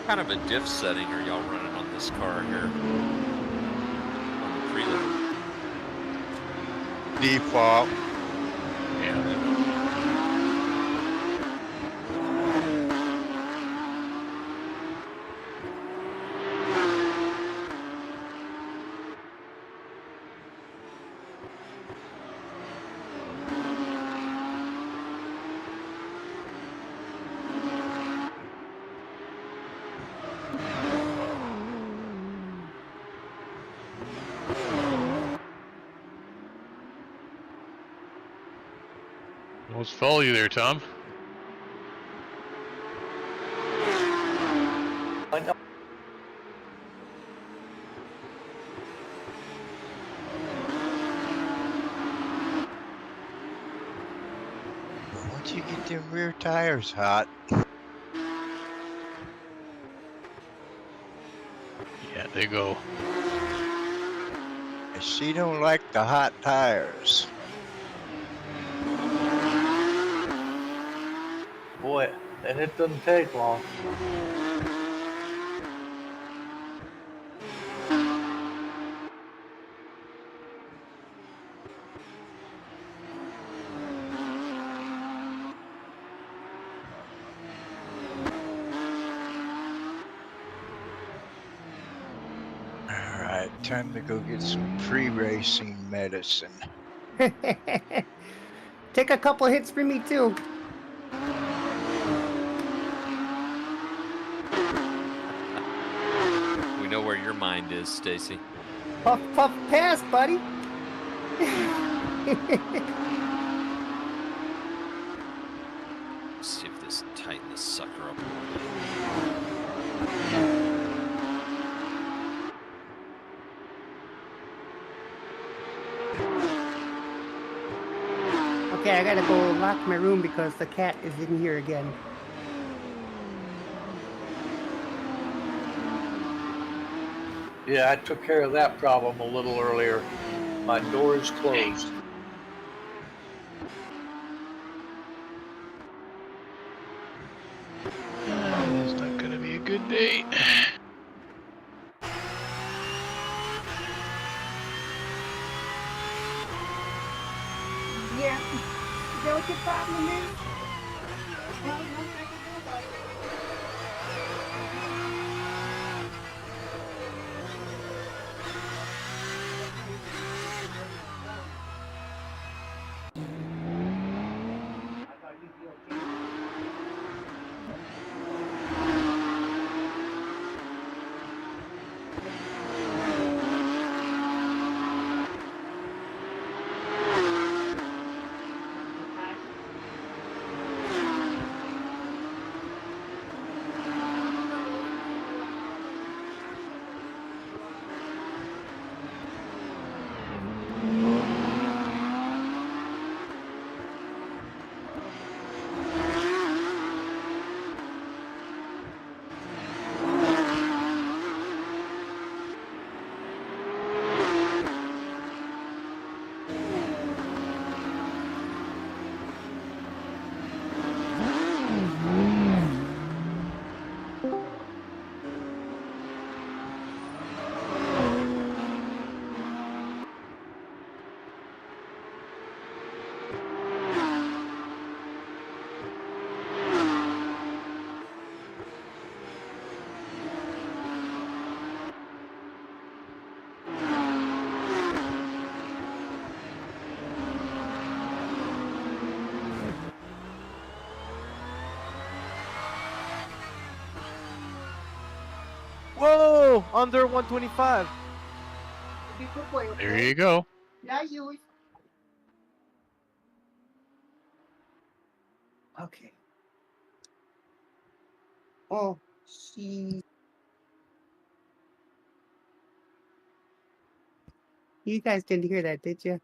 kind of a diff setting are y'all running on this car here? On the prelim? Default. Yeah. Almost follow you there, Tom. I know. Once you get them rear tires hot. Yeah, they go. She don't like the hot tires. Boy, and it doesn't take long. All right, time to go get some pre-racing medicine. Take a couple hits for me too. We know where your mind is, Stacy. Puff, puff, pass, buddy. Let's see if this tighten this sucker up a little bit. Okay, I gotta go lock my room because the cat is in here again. Yeah, I took care of that problem a little earlier. My door is closed. It's not gonna be a good day. Yeah, is that what your problem is? Well, nothing I can do about it. I thought you'd be okay. Whoa! Under 125. There you go. Yeah, you. Okay. Oh, she. You guys didn't hear that, did you?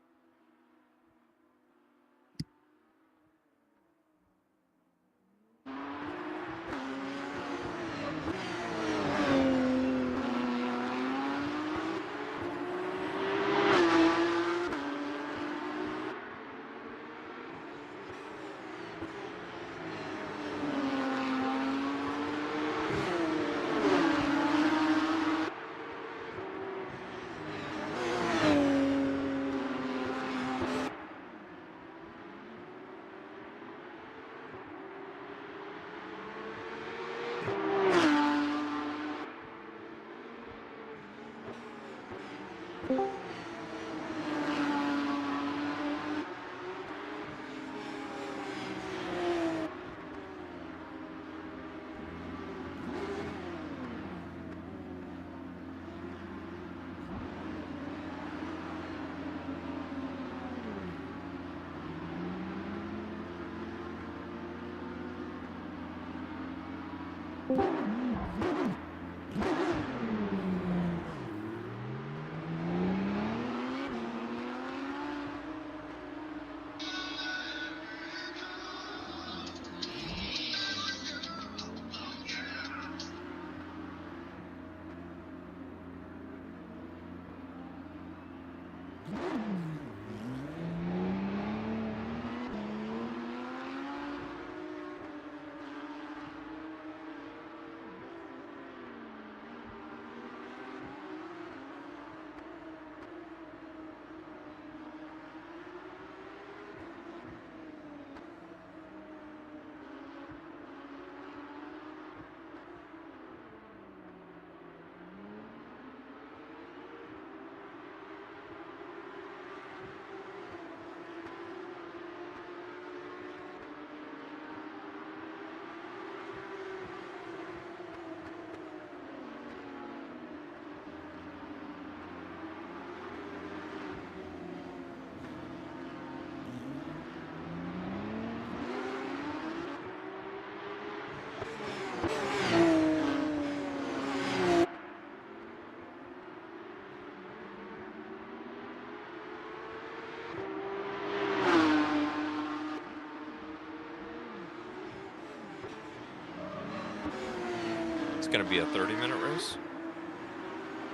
It's going to be a 30-minute race.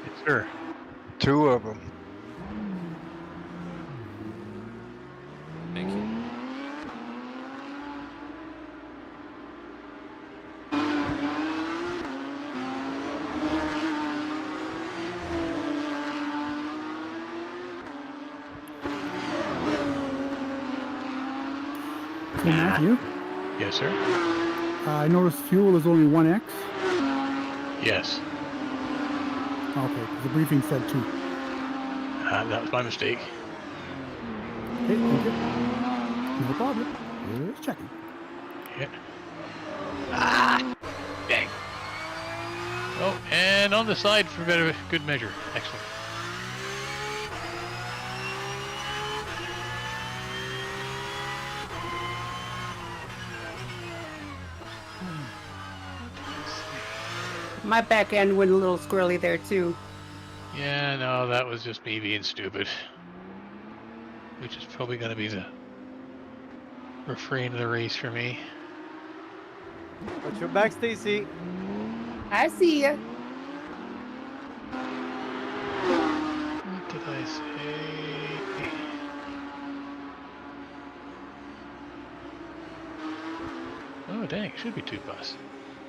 Yes, sir. 2 of them. Thank you. So Matthew, Yes, sir. I noticed fuel is only 1X. Yes. Okay, the briefing said 2. That was my mistake. Okay, thank you. No problem. Just checking. Yeah. Ah! Dang. Oh, and on the side for good measure. Excellent. My back end went a little squirrely there too. Yeah, no, that was just me being stupid. Which is probably going to be the refrain of the race for me. Watch your back, Stacy. I see ya. What did I say? Oh, dang, it should be 2 bus.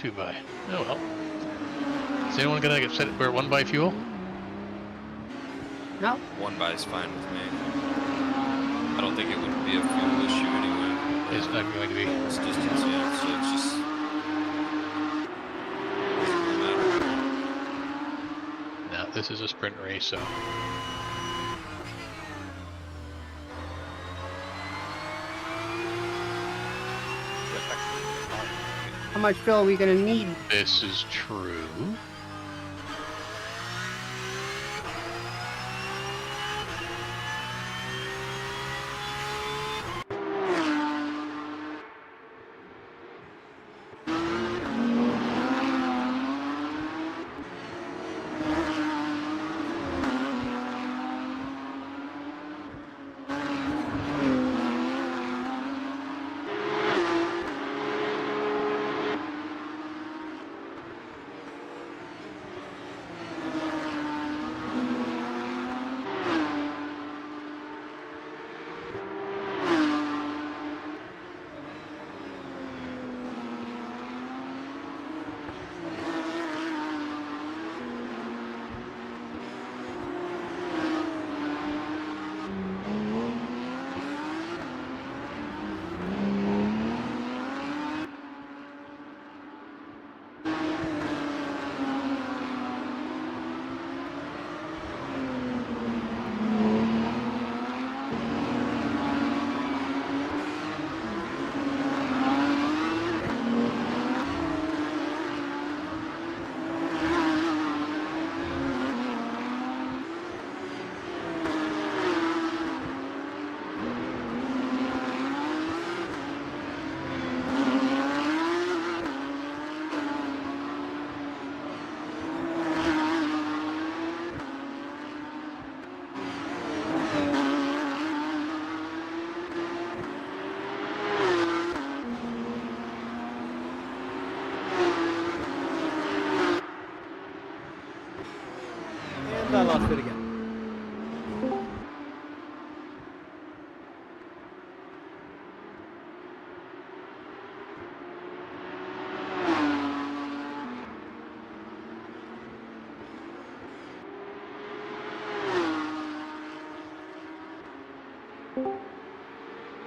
2 by. Oh well. Is anyone going to get set where 1 by fuel? No. 1 by is fine with me. I don't think it would be a fuel issue anyway. It's not going to be. It's distance, yeah, so it's just... doesn't really matter. No, this is a sprint race, so. How much fuel are we gonna need? This is true.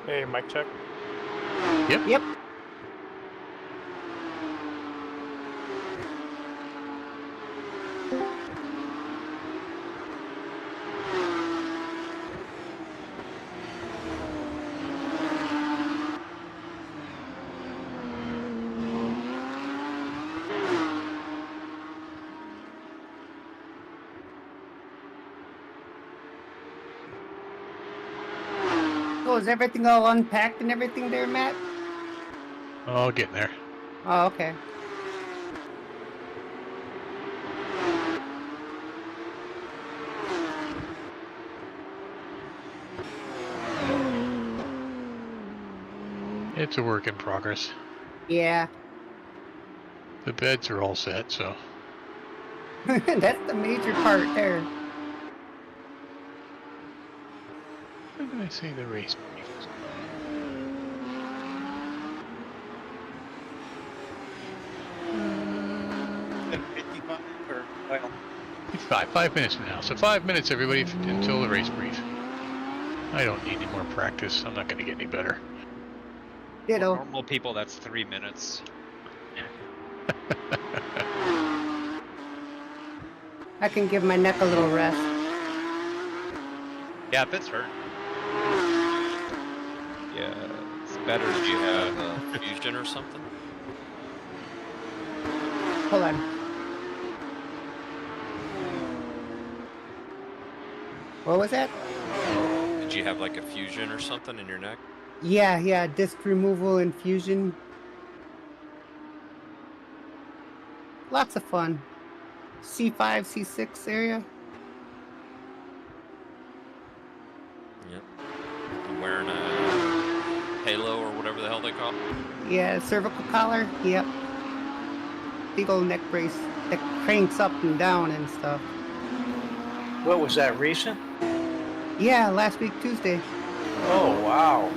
Hey, mic check. Yep. So is everything all unpacked and everything there, Matt? Oh, getting there. Oh, okay. It's a work in progress. Yeah. The beds are all set, so. That's the major part there. What did I say the race brief was? 55 or well, 5 minutes from now. So 5 minutes, everybody, until the race brief. I don't need any more practice. I'm not going to get any better. Ditto. Normal people, that's 3 minutes. I can give my neck a little rest. Yeah, if it's hurt. Yeah, it's better Did if you you have have. a fusion or something? Hold on. What was that? Did you have like a fusion or something in your neck? Yeah, disc removal and fusion. Lots of fun. C5, C6 area. Yep. You wearing a halo or whatever the hell they call it? Yeah, cervical collar. Yep. Big old neck brace that cranks up and down and stuff. What was that, recent? Yeah, last week Tuesday. Oh, wow.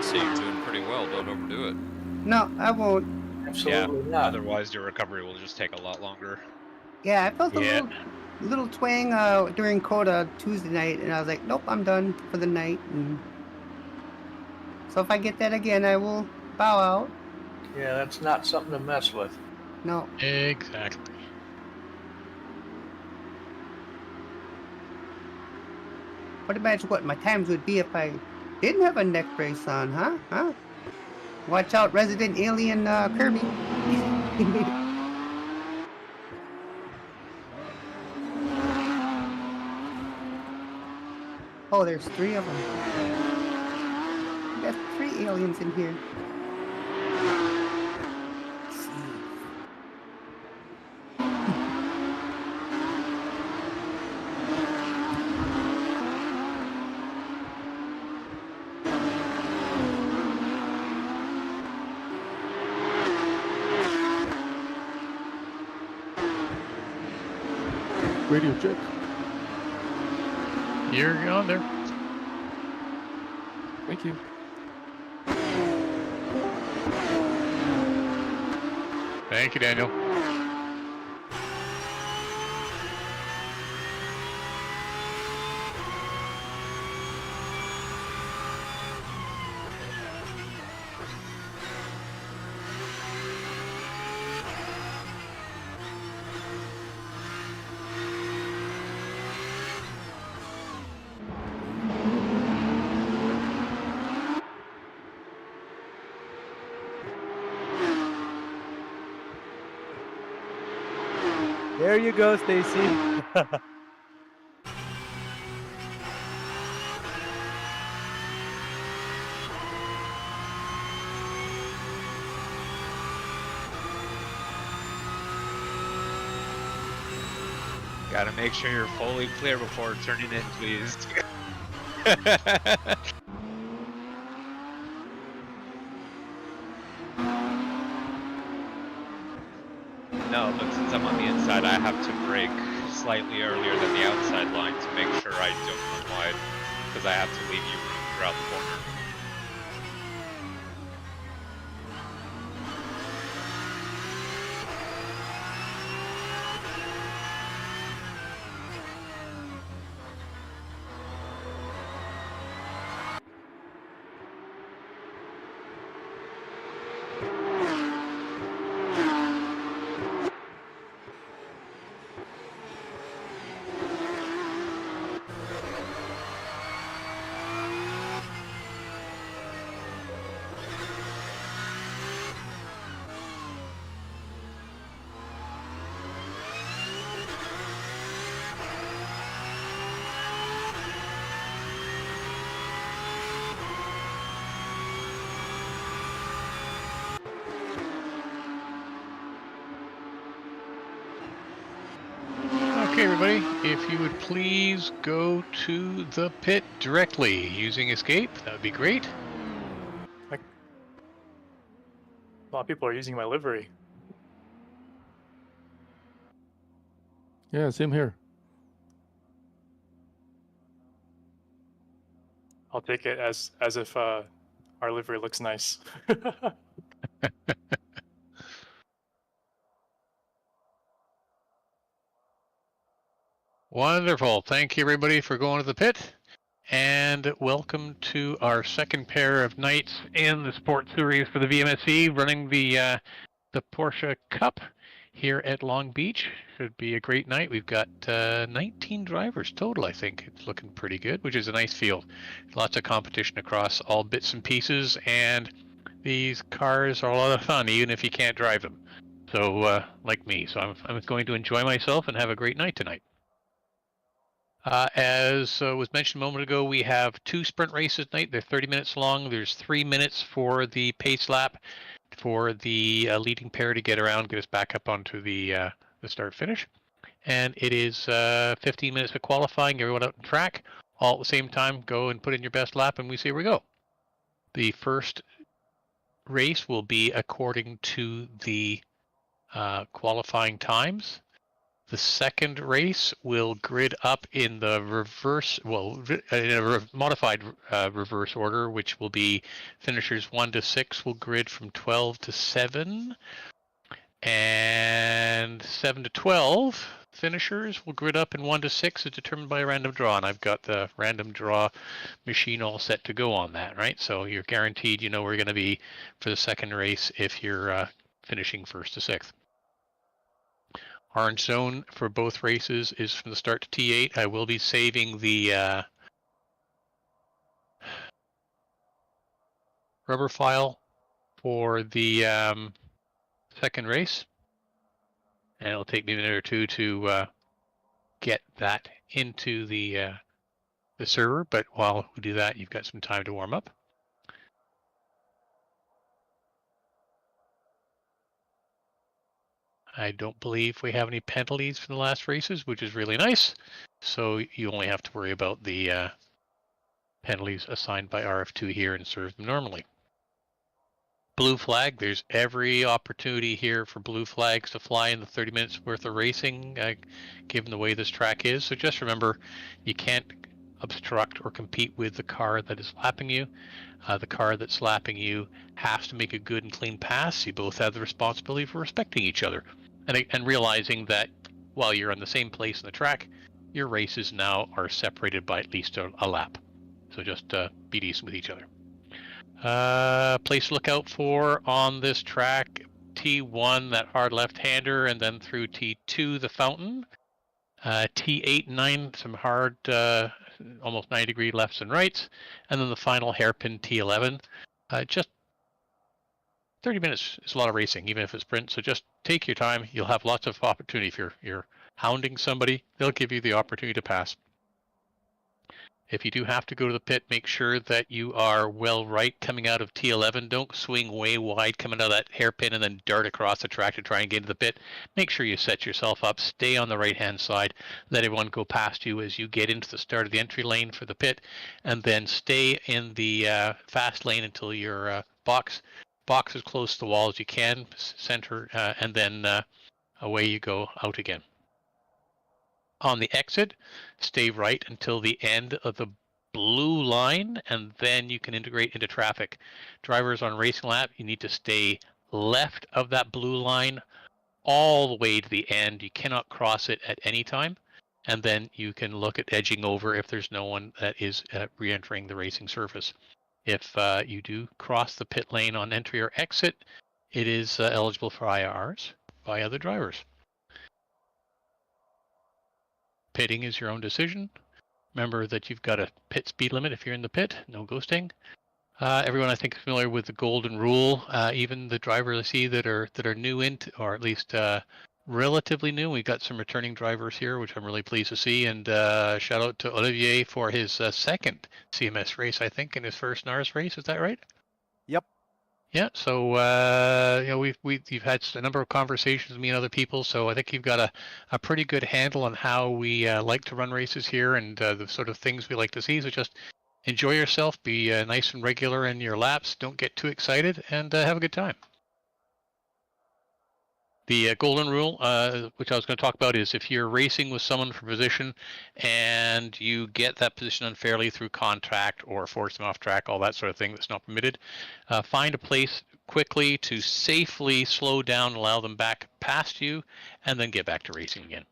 So you're doing pretty well. Don't overdo it. No, I won't. Absolutely Yeah, not. otherwise your recovery will just take a lot longer. Yeah, I felt Yeah. a little twang during Coda Tuesday night, and I was like, nope, I'm done for the night. And so if I get that again, I will bow out. Yeah, that's not something to mess with. No. Exactly. But imagine what my times would be if I didn't have a neck brace on, huh? Huh? Watch out, Resident Alien Kirby. Oh, there's 3 of them. There's 3 aliens in here. Let's see. Radio check. You're on there. Thank you. Thank you, Daniel. There you go, Stacy. Gotta make sure you're fully clear before turning in, please. No, but since I'm on the inside, I have to brake slightly earlier than the outside line to make sure I don't run wide, because I have to leave you room throughout the corner. everybody, if you would please go to the pit directly using escape, that would be great. A lot of people are using my livery. Yeah, same here. I'll take it as if our livery looks nice. Wonderful. Thank you, everybody, for going to the pit. And welcome to our second pair of nights in the Sport Series for the VMSE, running the Porsche Cup here at Long Beach. Should be a great night. We've got 19 drivers total, I think. It's looking pretty good, which is a nice field. Lots of competition across all bits and pieces, and these cars are a lot of fun, even if you can't drive them. So, like me. So I'm going to enjoy myself and have a great night tonight. As was mentioned a moment ago, we have 2 sprint races tonight. They're 30 minutes long. There's 3 minutes for the pace lap for the leading pair to get around, get us back up onto the start finish. And it is 15 minutes of qualifying, everyone out on track, all at the same time. Go and put in your best lap, and we see where we go. The first race will be according to the qualifying times. The second race will grid up in the reverse, well, in a modified reverse order, which will be finishers 1 to 6 will grid from 12 to 7, and 7 to 12 finishers will grid up in 1 to 6 as determined by a random draw. And I've got the random draw machine all set to go on that, right? So you're guaranteed, you know, where you're going to be for the second race if you're finishing 1st to 6th. Orange zone for both races is from the start to T8. I will be saving the rubber file for the second race. And it'll take me a minute or two to get that into the server. But while we do that, you've got some time to warm up. I don't believe we have any penalties for the last races, which is really nice. So you only have to worry about the penalties assigned by RF2 here and serve them normally. Blue flag, there's every opportunity here for blue flags to fly in the 30 minutes worth of racing, given the way this track is. So just remember, you can't obstruct or compete with the car that is lapping you. The car that's lapping you has to make a good and clean pass. You both have the responsibility for respecting each other and realizing that while you're on the same place in the track, your races now are separated by at least a lap. So just be decent with each other. Place to look out for on this track, T1, that hard left-hander, and then through T2, the fountain. T8 and 9, some hard, almost 90-degree lefts and rights, and then the final hairpin T11. Just 30 minutes is a lot of racing, even if it's sprint, so just take your time. You'll have lots of opportunity. If you're hounding somebody, they'll give you the opportunity to pass. If you do have to go to the pit, make sure that you are well right coming out of T11. Don't swing way wide coming out of that hairpin and then dart across the track to try and get into the pit. Make sure you set yourself up. Stay on the right-hand side. Let everyone go past you as you get into the start of the entry lane for the pit, and then stay in the fast lane until your box as close to the wall as you can, center, and then away you go out again. On the exit, stay right until the end of the blue line, and then you can integrate into traffic. Drivers on racing lap, you need to stay left of that blue line all the way to the end. You cannot cross it at any time, and then you can look at edging over if there's no one that is re-entering the racing surface. If you do cross the pit lane on entry or exit, it is eligible for IRs by other drivers. Pitting is your own decision. Remember that you've got a pit speed limit if you're in the pit, no ghosting. Everyone, I think, is familiar with the golden rule. Even the drivers I see that are new into, or at least relatively new. We've got some returning drivers here, which I'm really pleased to see. And shout out to Olivier for his second CMS race, I think, in his first NARS race. Is that right? Yep. Yeah, so you've had a number of conversations with me and other people, so I think you've got a pretty good handle on how we like to run races here and the sort of things we like to see. So just enjoy yourself, be nice and regular in your laps, don't get too excited, and have a good time. The golden rule, which I was going to talk about, is if you're racing with someone for position and you get that position unfairly through contact or force them off track, all that sort of thing that's not permitted, find a place quickly to safely slow down and allow them back past you, and then get back to racing again.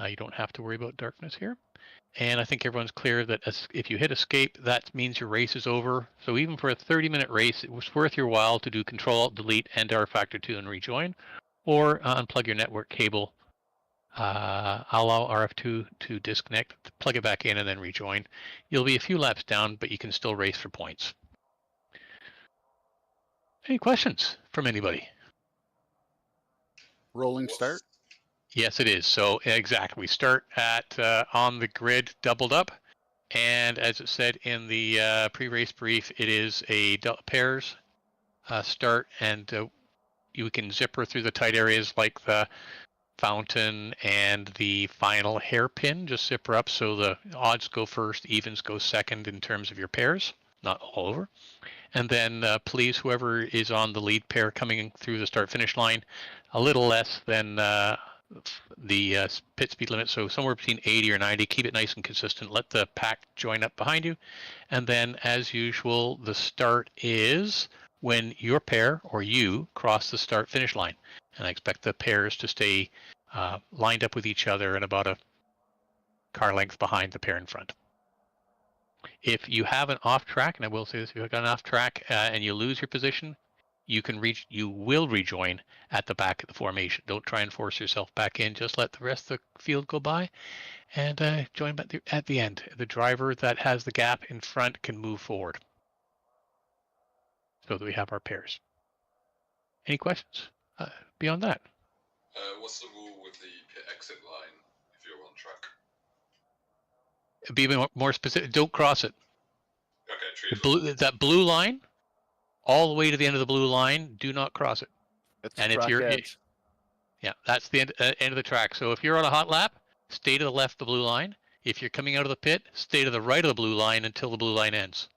You don't have to worry about darkness here. And I think everyone's clear that if you hit escape, that means your race is over. So even for a 30-minute race, it was worth your while to do Control-Alt-Delete and R-Factor 2 and rejoin, or unplug your network cable, allow RF2 to disconnect, plug it back in, and then rejoin. You'll be a few laps down, but you can still race for points. Any questions from anybody? Rolling start. Yes, it is. So exactly, we start at on the grid doubled up, and as it said in the pre-race brief, it is a pairs start, and you can zipper through the tight areas like the fountain and the final hairpin. Just zipper up so the odds go first, evens go second in terms of your pairs, not all over. And then please, whoever is on the lead pair coming through the start-finish line, a little less than the pit speed limit, so somewhere between 80 or 90. Keep it nice and consistent. Let the pack join up behind you. And then, as usual, the start is when your pair or you cross the start-finish line. And I expect the pairs to stay lined up with each other and about a car length behind the pair in front. If you have an off track, and I will say this, if you've got an off track and you lose your position, you will rejoin at the back of the formation. Don't try and force yourself back in. Just let the rest of the field go by and join at the end. The driver that has the gap in front can move forward so that we have our pairs. Any questions beyond that? What's the rule with the pit exit line if you're on track? Be more specific. Don't cross it. Okay, that blue line, all the way to the end of the blue line, do not cross it. It's and if you're edge. yeah, that's the end of the track. So if you're on a hot lap, stay to the left of the blue line. If you're coming out of the pit, stay to the right of the blue line until the blue line ends.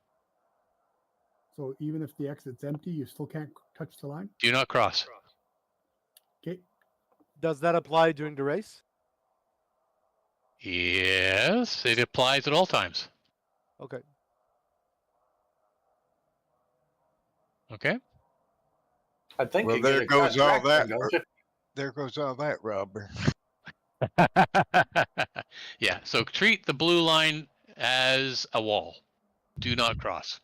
So even if the exit's empty, you still can't touch the line? Do not cross. Okay. Does that apply during the race? Yes, it applies at all times. Okay. Okay. I think. Well, there goes all that. There goes all that, Robert. Yeah, so treat the blue line as a wall. Do not cross.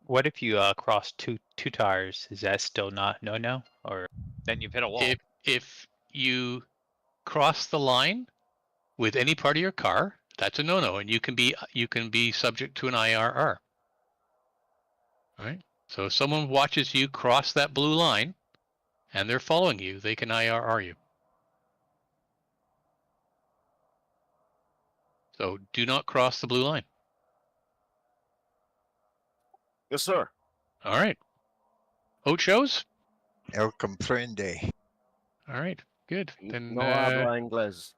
What if you cross two tires? Is that still not no? Or then you've hit a wall? If you cross the line with any part of your car, that's a no-no, and you can be subject to an IRR. All right. So if someone watches you cross that blue line, and they're following you, they can IRR you. So do not cross the blue line. Yes, sir. All right. Ochos? El comprende. All right. Good. Then, No habla inglés.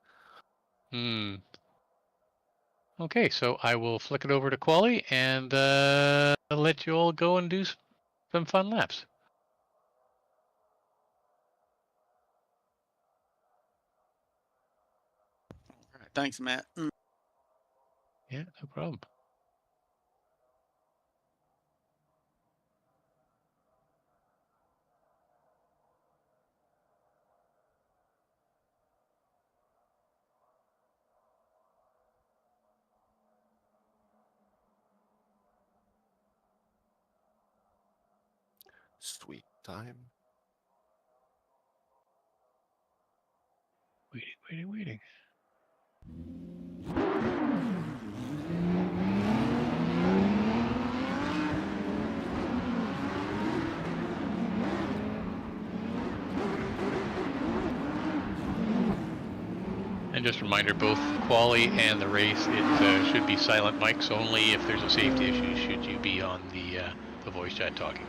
Okay, so I will flick it over to Quali and let you all go and do some fun laps. All right, thanks, Matt. Yeah, no problem. Sweet time. Waiting. And just a reminder, both quali and the race, it should be silent mics only. If there's a safety issue, should you be on the voice chat talking.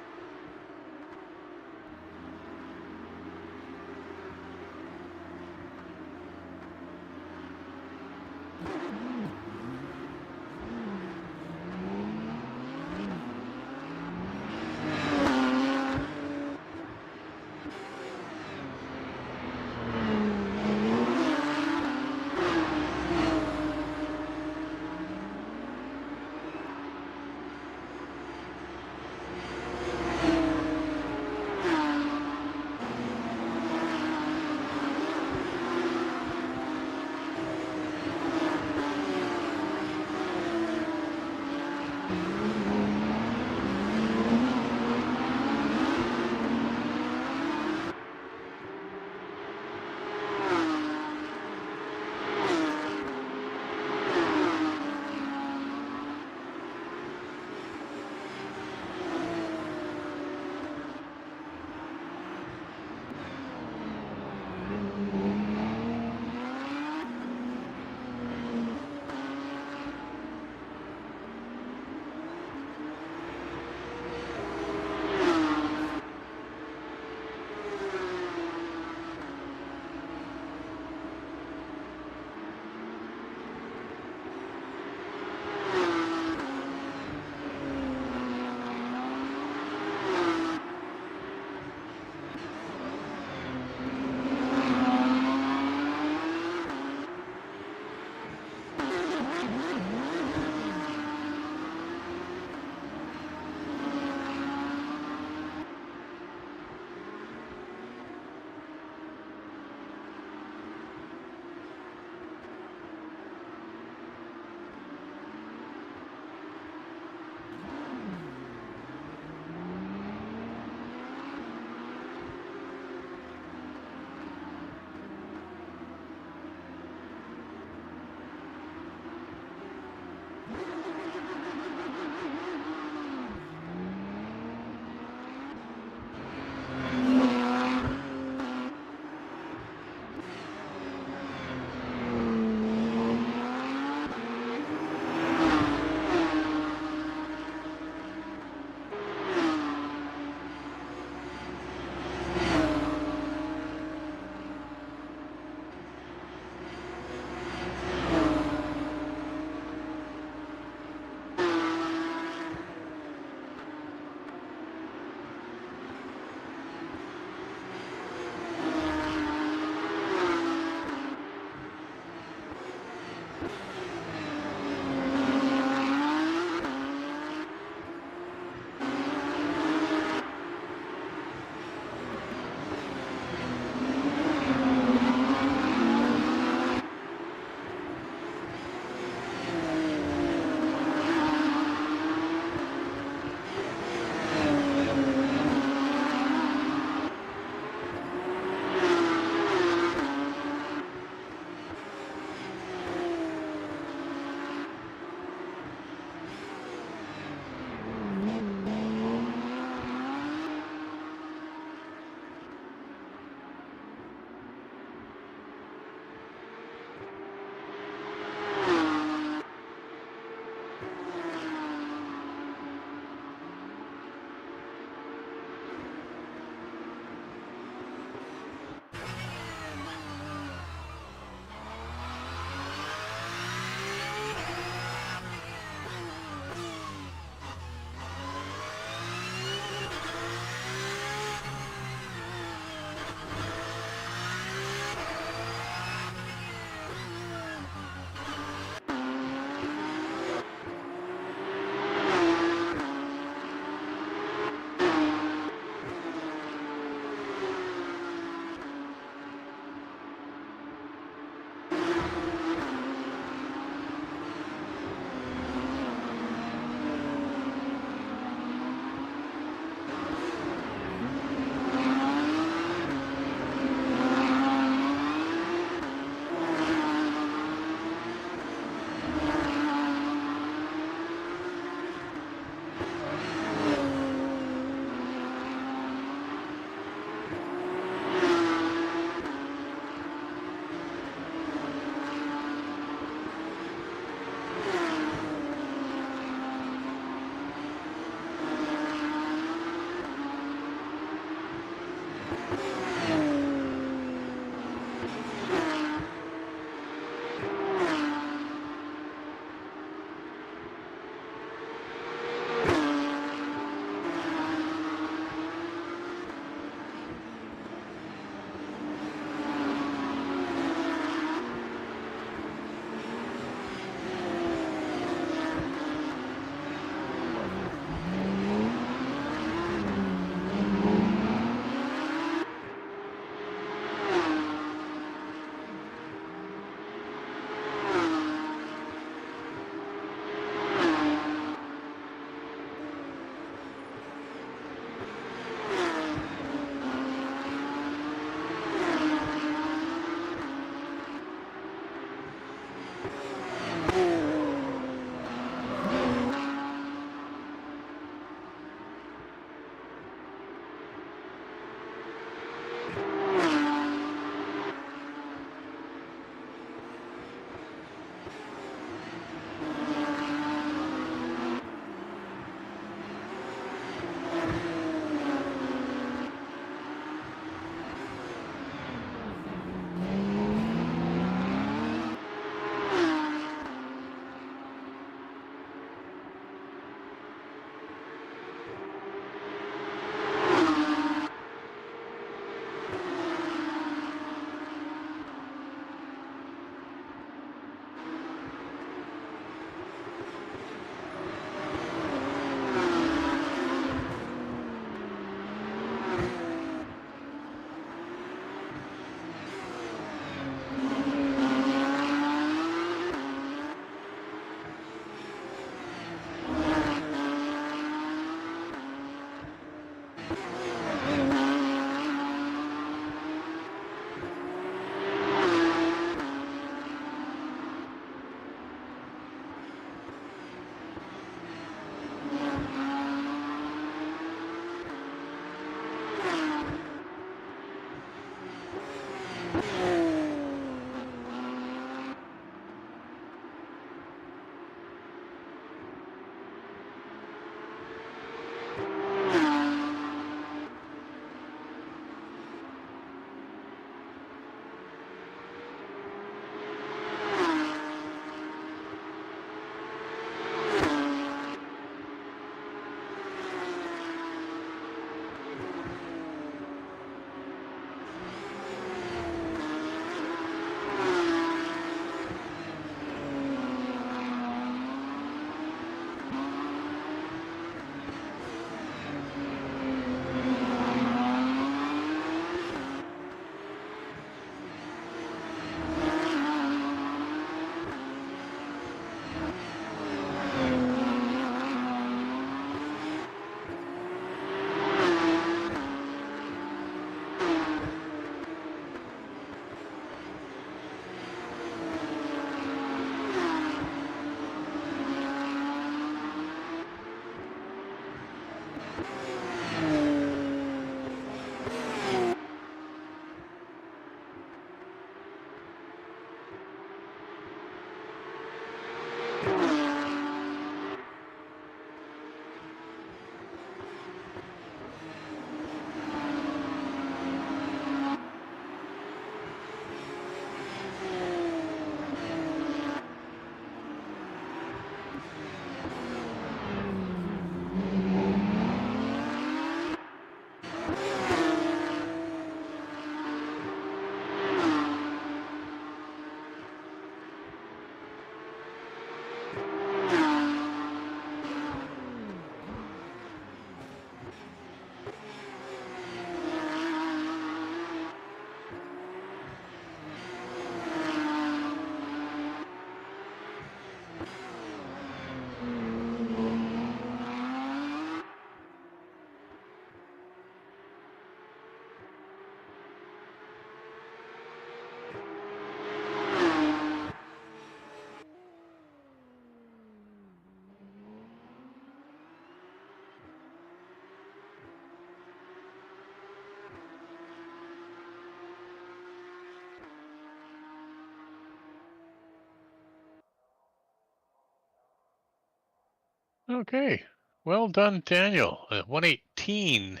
Okay. Well done, Daniel. 118.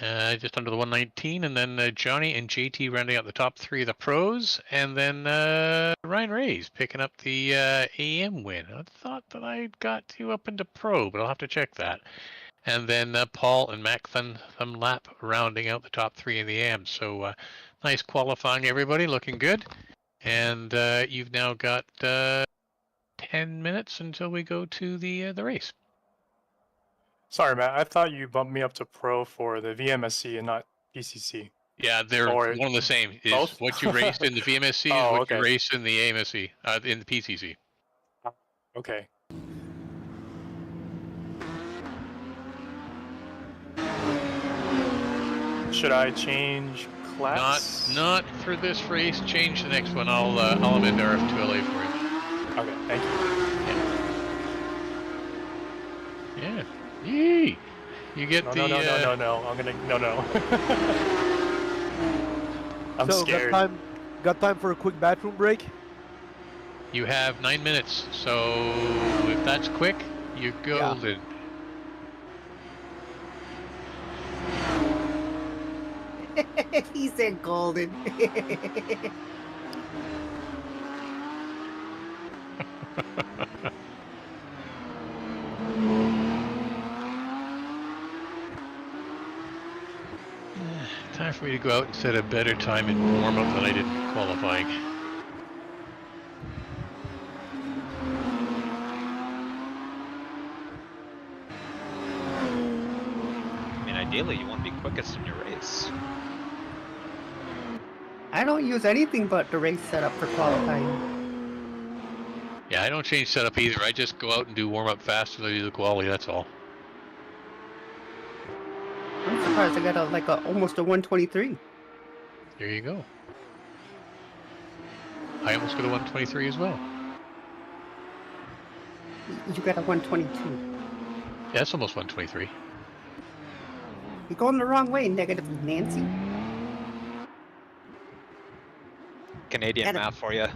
Just under the 119, and then Johnny and JT rounding out the top 3 of the pros, and then Ryan Ray's picking up the AM win. I thought that I got you up into pro, but I'll have to check that. And then Paul and Mac Thumb Lap rounding out the top 3 in the AM. So nice qualifying, everybody. Looking good. And you've now got 10 minutes until we go to the race. Sorry, Matt. I thought you bumped me up to pro for the VMSC and not PCC. Yeah, they're Or one and the same. Is both? what you raced in the VMSC Oh, is what okay. you raced in the AMSC, in the PCC. Okay. Should I change class? Not for this race. Change the next one. I'll amend RF2LA for you. Okay, thank you. Yeah. Yee. You get No, the. no. I'm gonna no. I'm so scared. got time for a quick bathroom break? You have 9 minutes, so if that's quick, you're golden. He said golden. Time for me to go out and set a better time in warm-up than I did in qualifying. I mean, ideally, you want to be quickest in your race. I don't use anything but the race setup for qualifying. Yeah, I don't change setup either. I just go out and do warm-up faster than I do the quality, that's all. I'm surprised I got almost a 123. There you go. I almost got a 123 as well. You got a 122. Yeah, that's almost 123. You're going the wrong way, negative Nancy. Canadian math for you.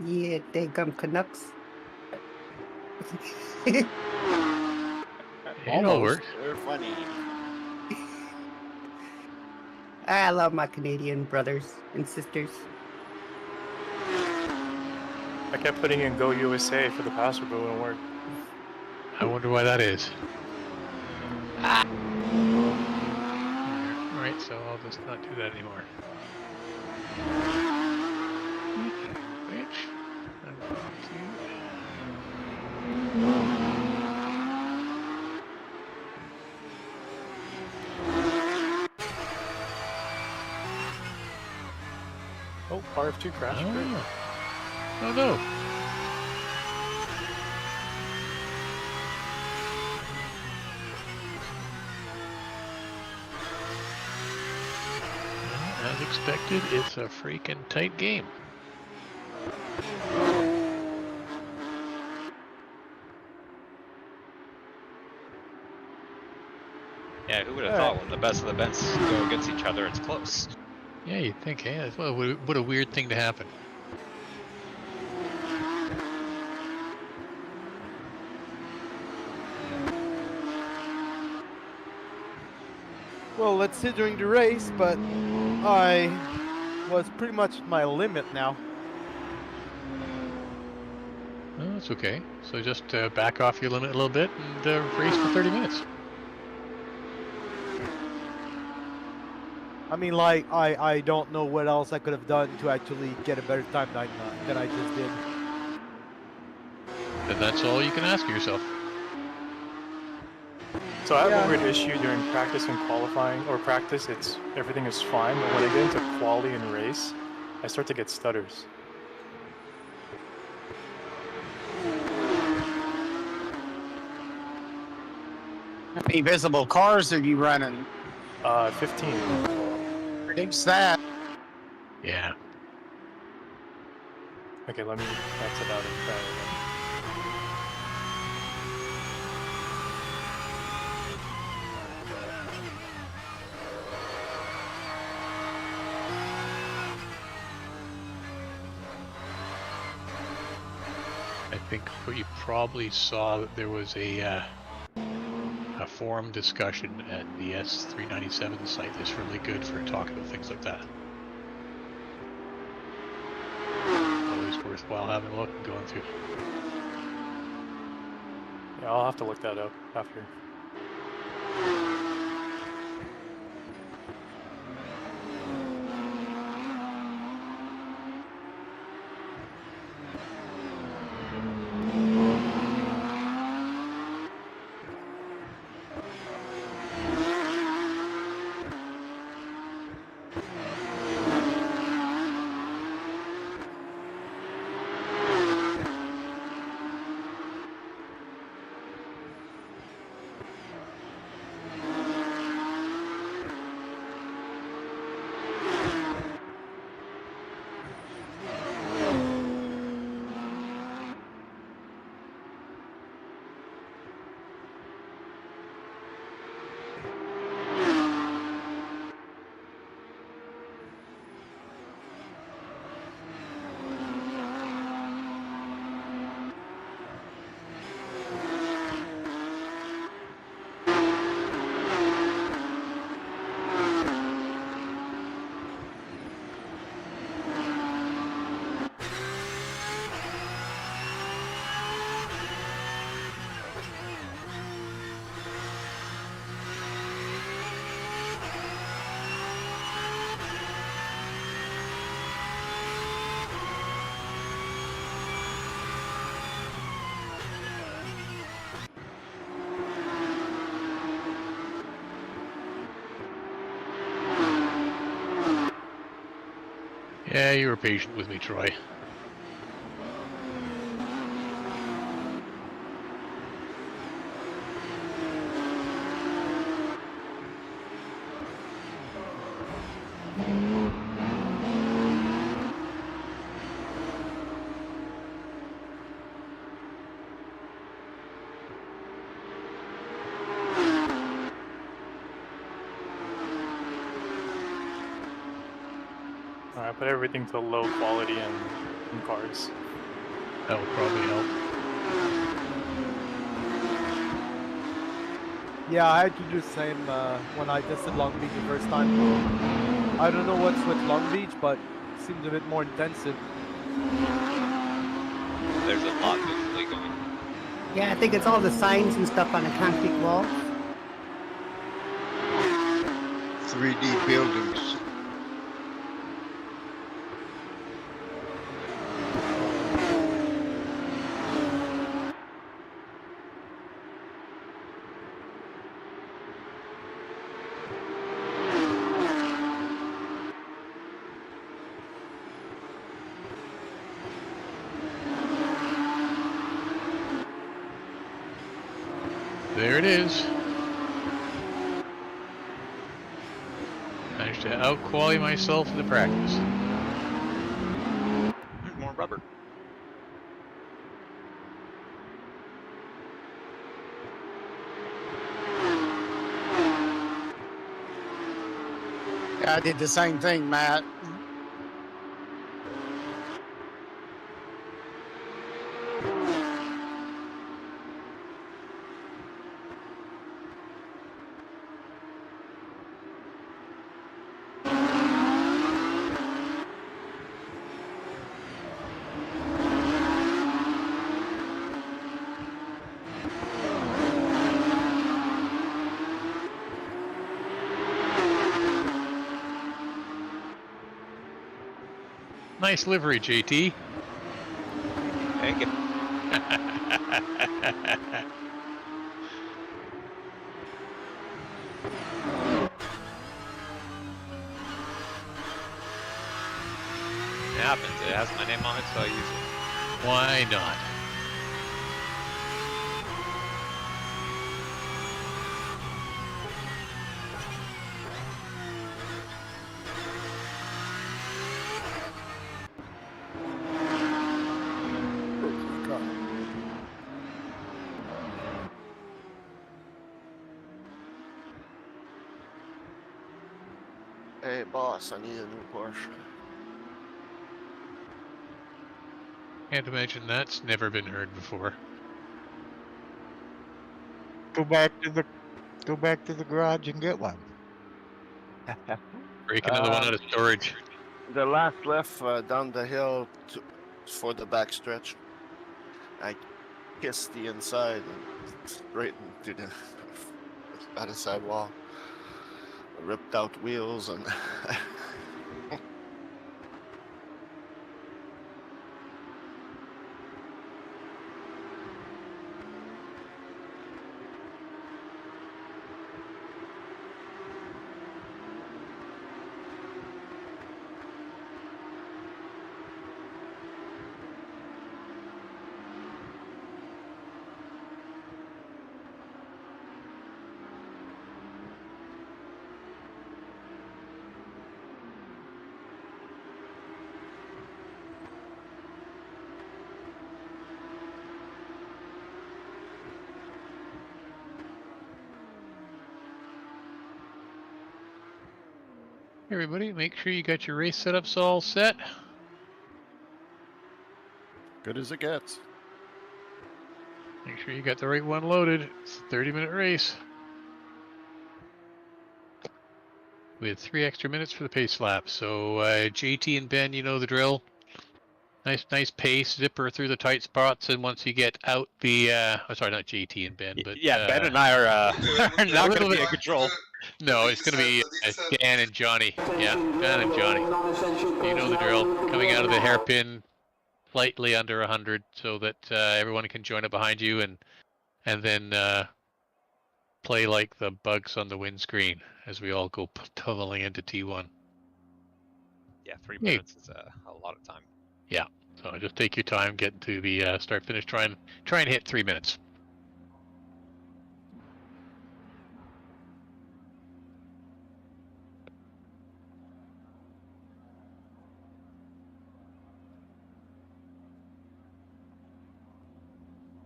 Yeah, they gum Canucks. It all works. They're funny. I love my Canadian brothers and sisters. I kept putting in Go USA for the password, but it wouldn't work. I wonder why that is. Alright, so I'll just not do that anymore. Which I'm going Oh, RF2 crash. Great. Oh no. As expected, it's a freaking tight game. Yeah, who would have thought when the best of the best go against each other, it's close. Yeah, you'd think, hey, what a weird thing to happen. Well, let's see during the race, but I was pretty much at my limit now. Oh, that's okay. So just back off your limit a little bit and race for 30 minutes. I mean, like, I don't know what else I could have done to actually get a better time than I just did. And that's all you can ask yourself. So I have a weird issue during practice and qualifying, or practice, everything is fine, but when I get into quality and race, I start to get stutters. How many visible cars are you running? 15. Predicts that. Yeah. Okay, let me exit out and try it again. I think what you probably saw that there was a forum discussion at the S397 site that's really good for talking about things like that. Always worthwhile having a look and going through. Yeah, I'll have to look that up after. Yeah, you were patient with me, Troy. I put everything to low quality in cars. That will probably help. Yeah, I had to do the same when I tested Long Beach the first time. I don't know what's with Long Beach, but it seems a bit more intensive. There's a lot visually going. Yeah, I think it's all the signs and stuff on the concrete walls. 3D buildings. There it is. Managed to out-qualify myself in the practice. More rubber. Yeah, I did the same thing, Matt. Nice livery, JT. Thank you. It happens. It has my name on it, so I use it. Why not? Hey, boss, I need a new Porsche. Can't imagine that's never been heard before. Go back to the garage and get one. Break another one out of storage. The last left down the hill for the backstretch. I kissed the inside and straight into the other side wall. Ripped out wheels and Everybody, make sure you got your race setups all set. good as it gets. Make sure you got the right one loaded. It's a 30-minute race. With 3 extra minutes for the pace lap. So JT and Ben, you know the drill. Nice pace, zipper through the tight spots, and once you get out the, sorry, not JT and Ben, but Yeah, Ben and I are not going to be in control. No, it's going to be Dan and Johnny. Yeah, Dan and Johnny. You know the drill. Coming out of the hairpin, slightly under 100, so that everyone can join up behind you, and then play like the bugs on the windscreen as we all go tumbling into T1. Yeah, 3 minutes is a lot of time. Yeah, so just take your time, get to the start-finish. Try and hit 3 minutes.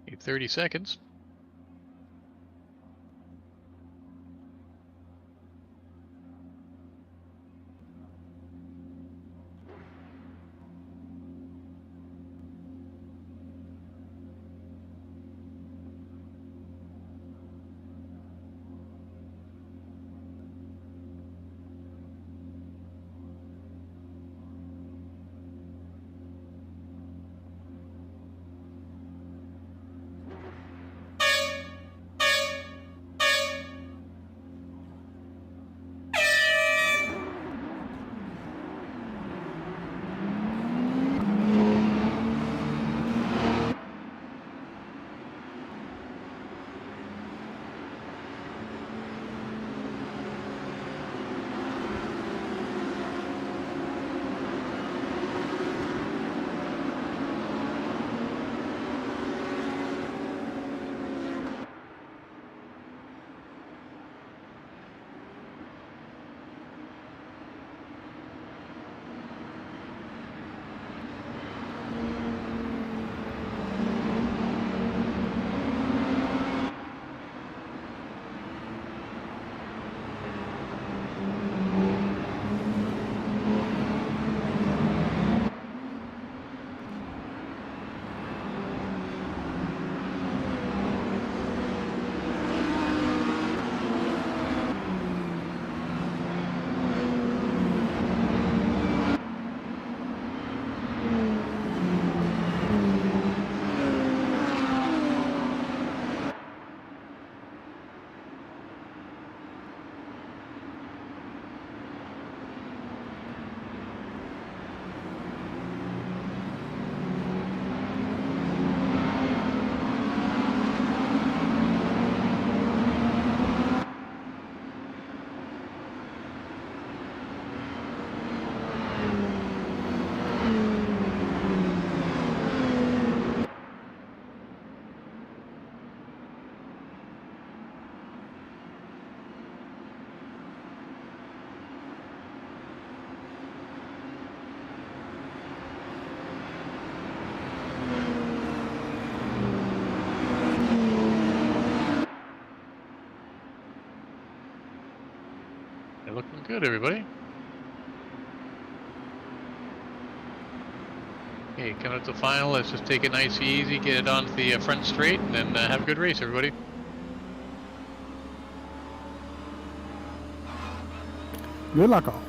Need 30 seconds. You're looking good, everybody. Okay, coming up to the final. Let's just take it nice and easy, get it onto the front straight, and then have a good race, everybody. Good luck, all.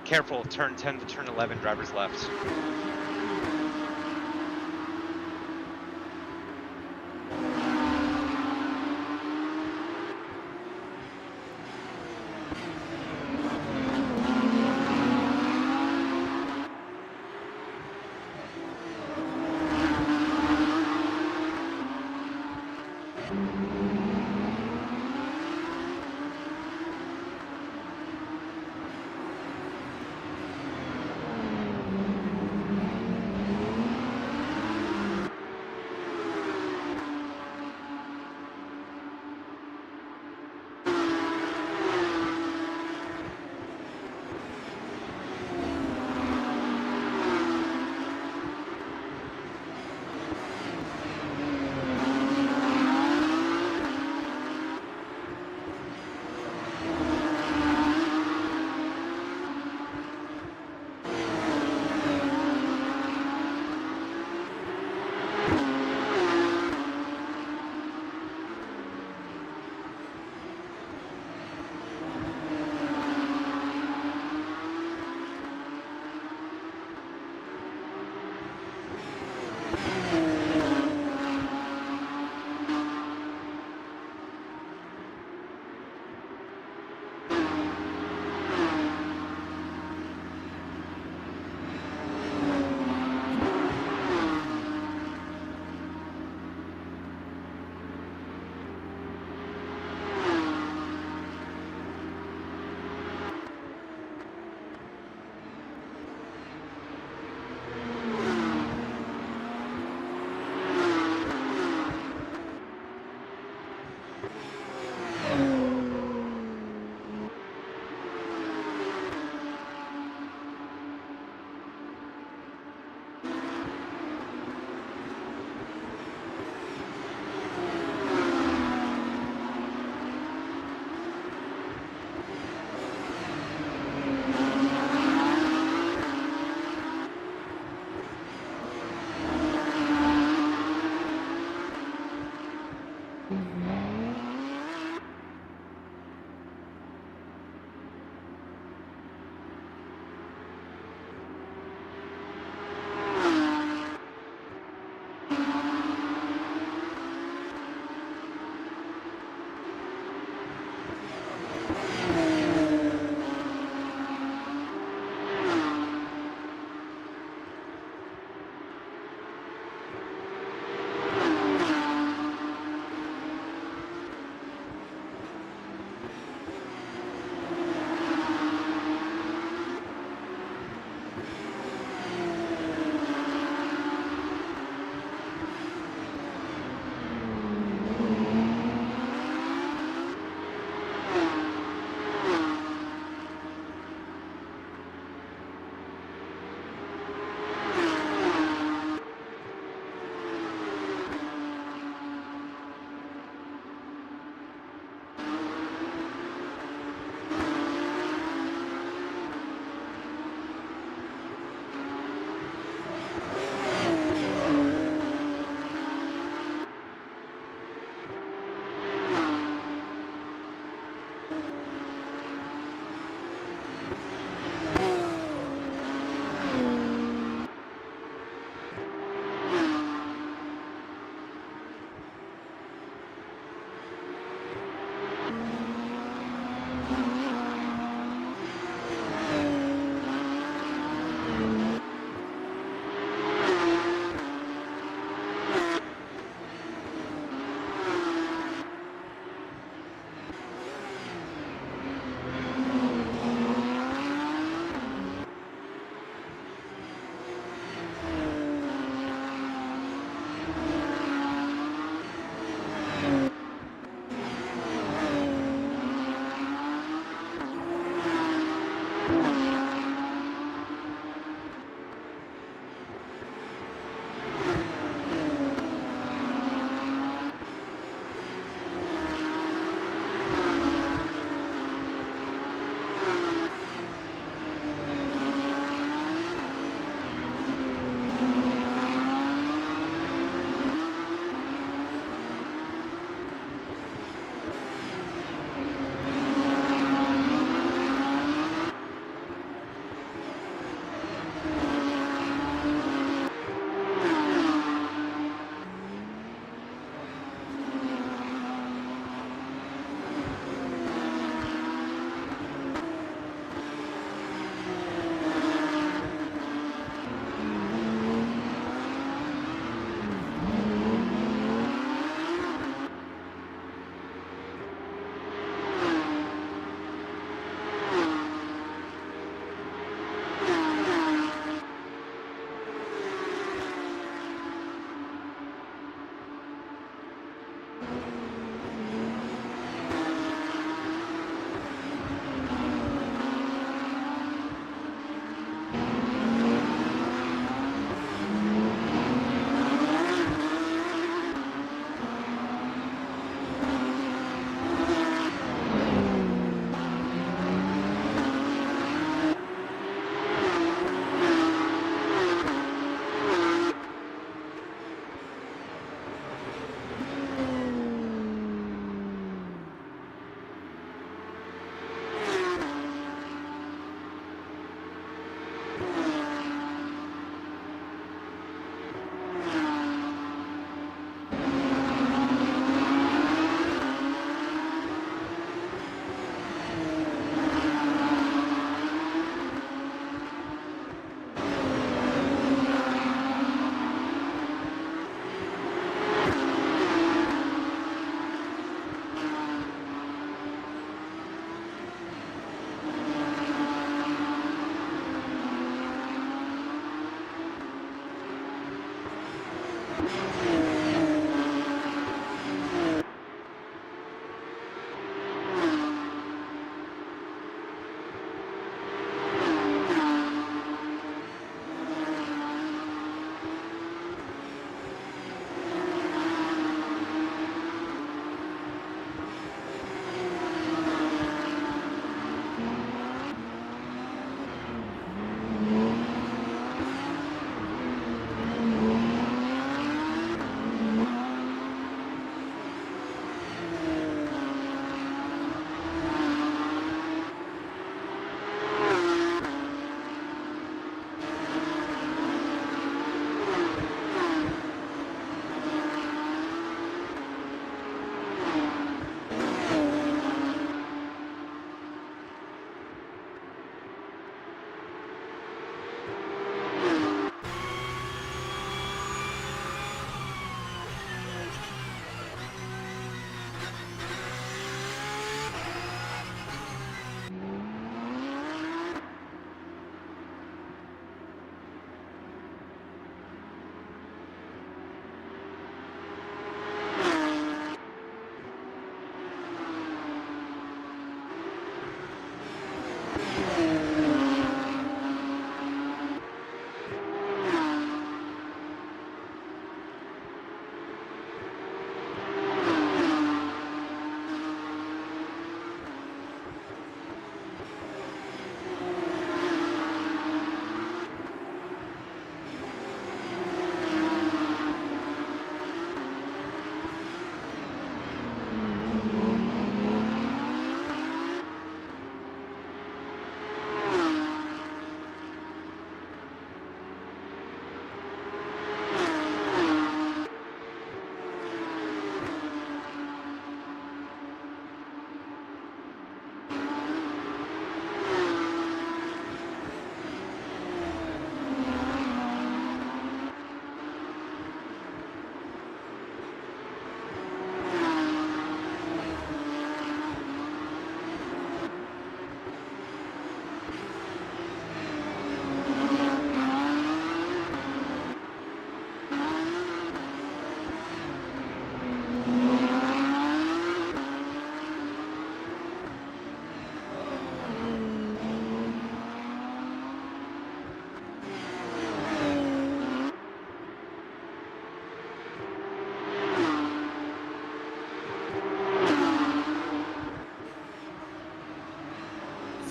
Careful, turn 10 to turn 11, driver's left.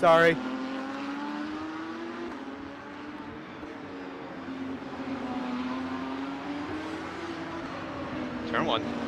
Sorry. Turn 1.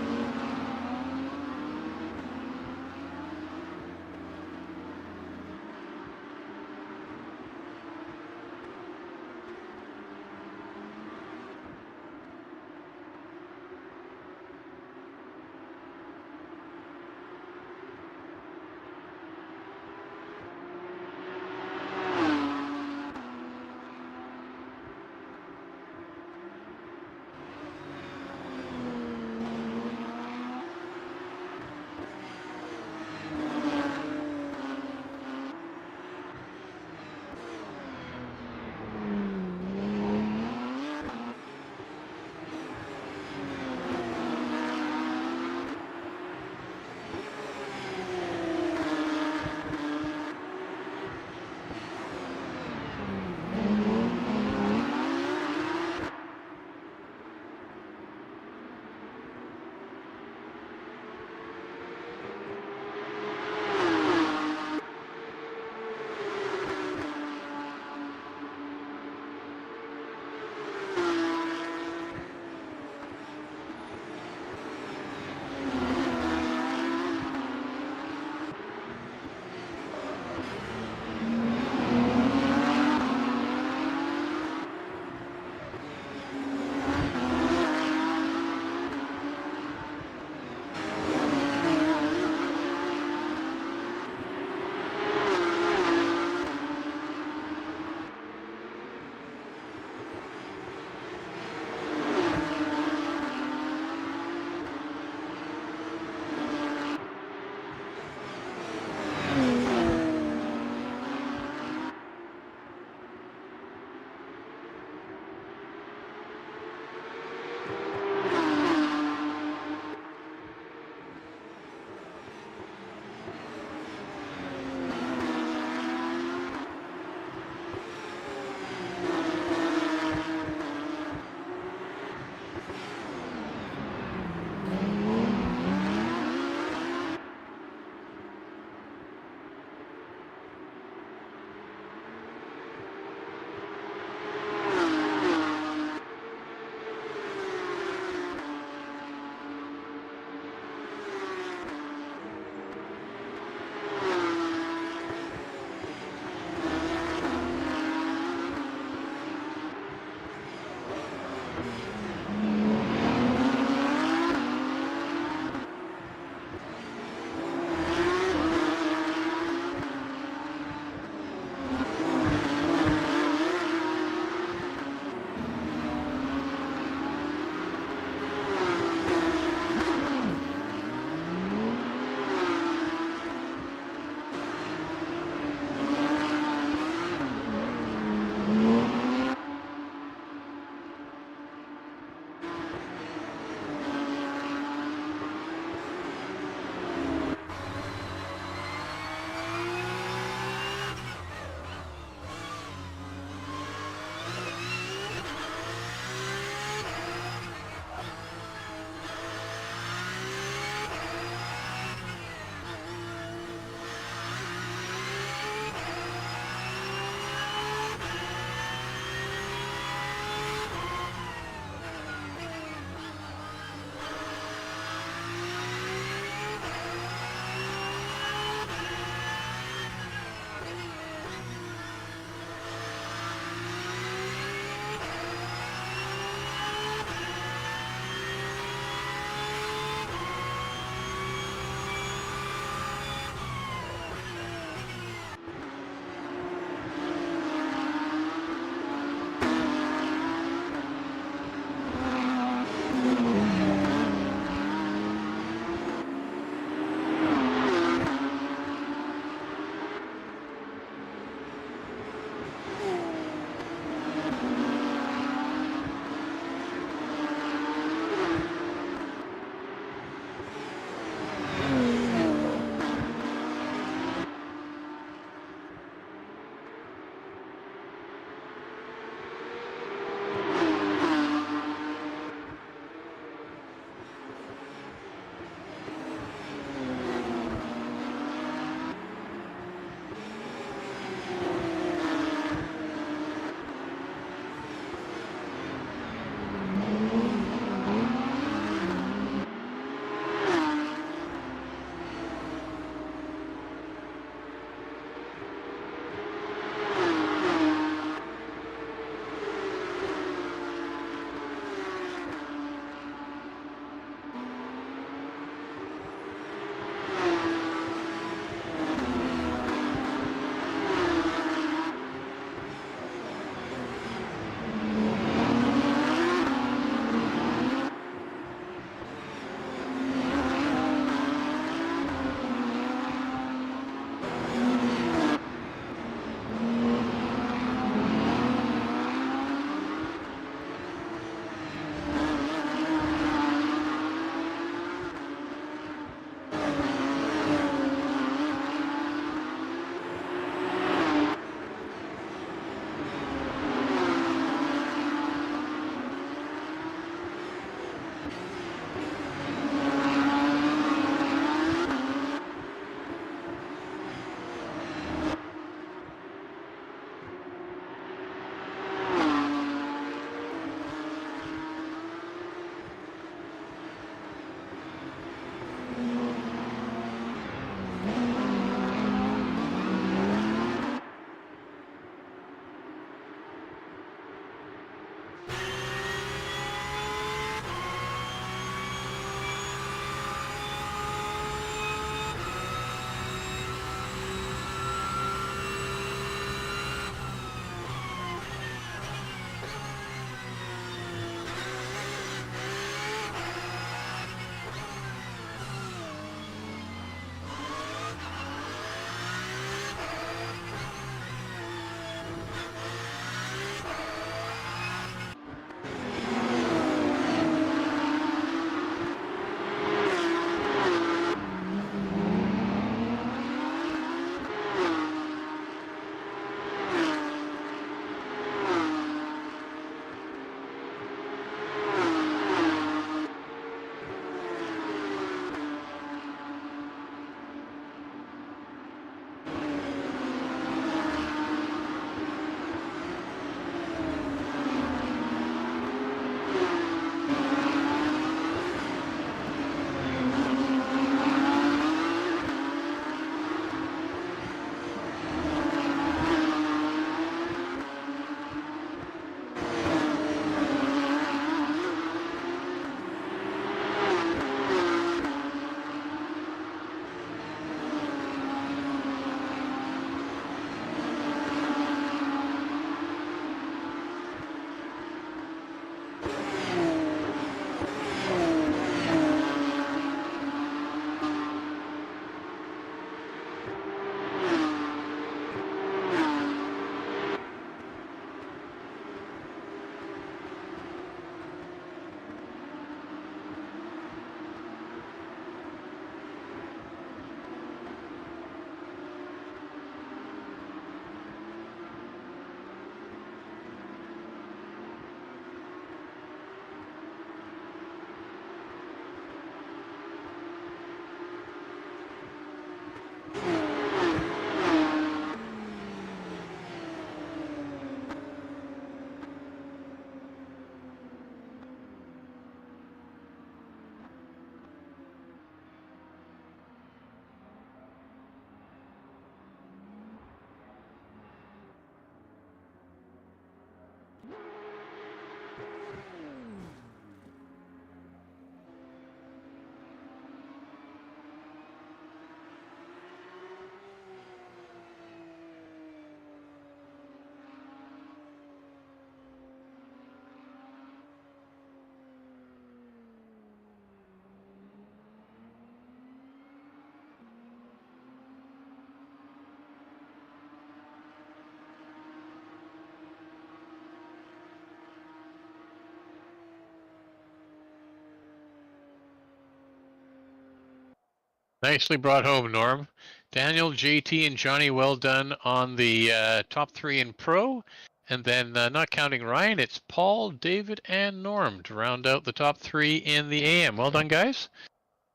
Nicely brought home, Norm. Daniel, JT, and Johnny, well done on the top 3 in Pro. And then, not counting Ryan, it's Paul, David, and Norm to round out the top 3 in the AM. Well done, guys.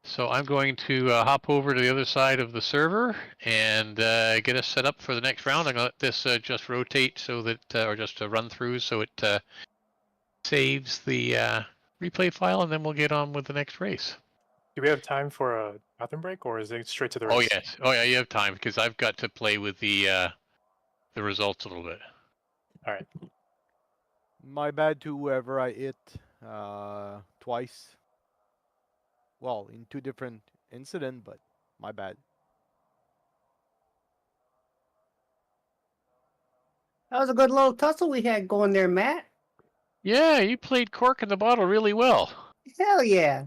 So I'm going to hop over to the other side of the server and get us set up for the next round. I'm going to let this just rotate so that, or just run through so it saves the replay file, and then we'll get on with the next race. Do we have time for a bathroom break, or is it straight to the race? Oh yes. Oh yeah, you have time because I've got to play with the results a little bit. All right. My bad to whoever I hit twice. Well, in 2 different incidents, but my bad. That was a good little tussle we had going there, Matt. Yeah, you played cork in the bottle really well. Hell yeah.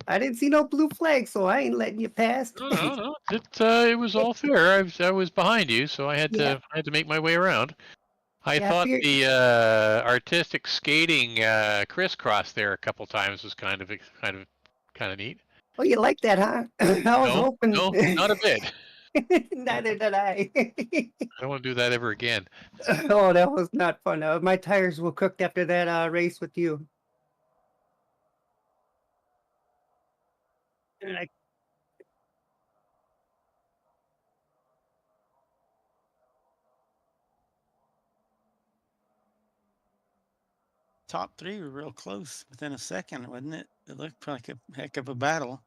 I didn't see no blue flag, so I ain't letting you pass. No. It was all fair. I was behind you, so I had to make my way around. I thought the artistic skating crisscross there a couple times was kind of neat. Oh, you like that, huh? I was hoping. No, not a bit. Neither did I. I don't want to do that ever again. Oh, that was not fun. My tires were cooked after that race with you. And I Top 3 were real close within a second, wasn't it? It looked like a heck of a battle.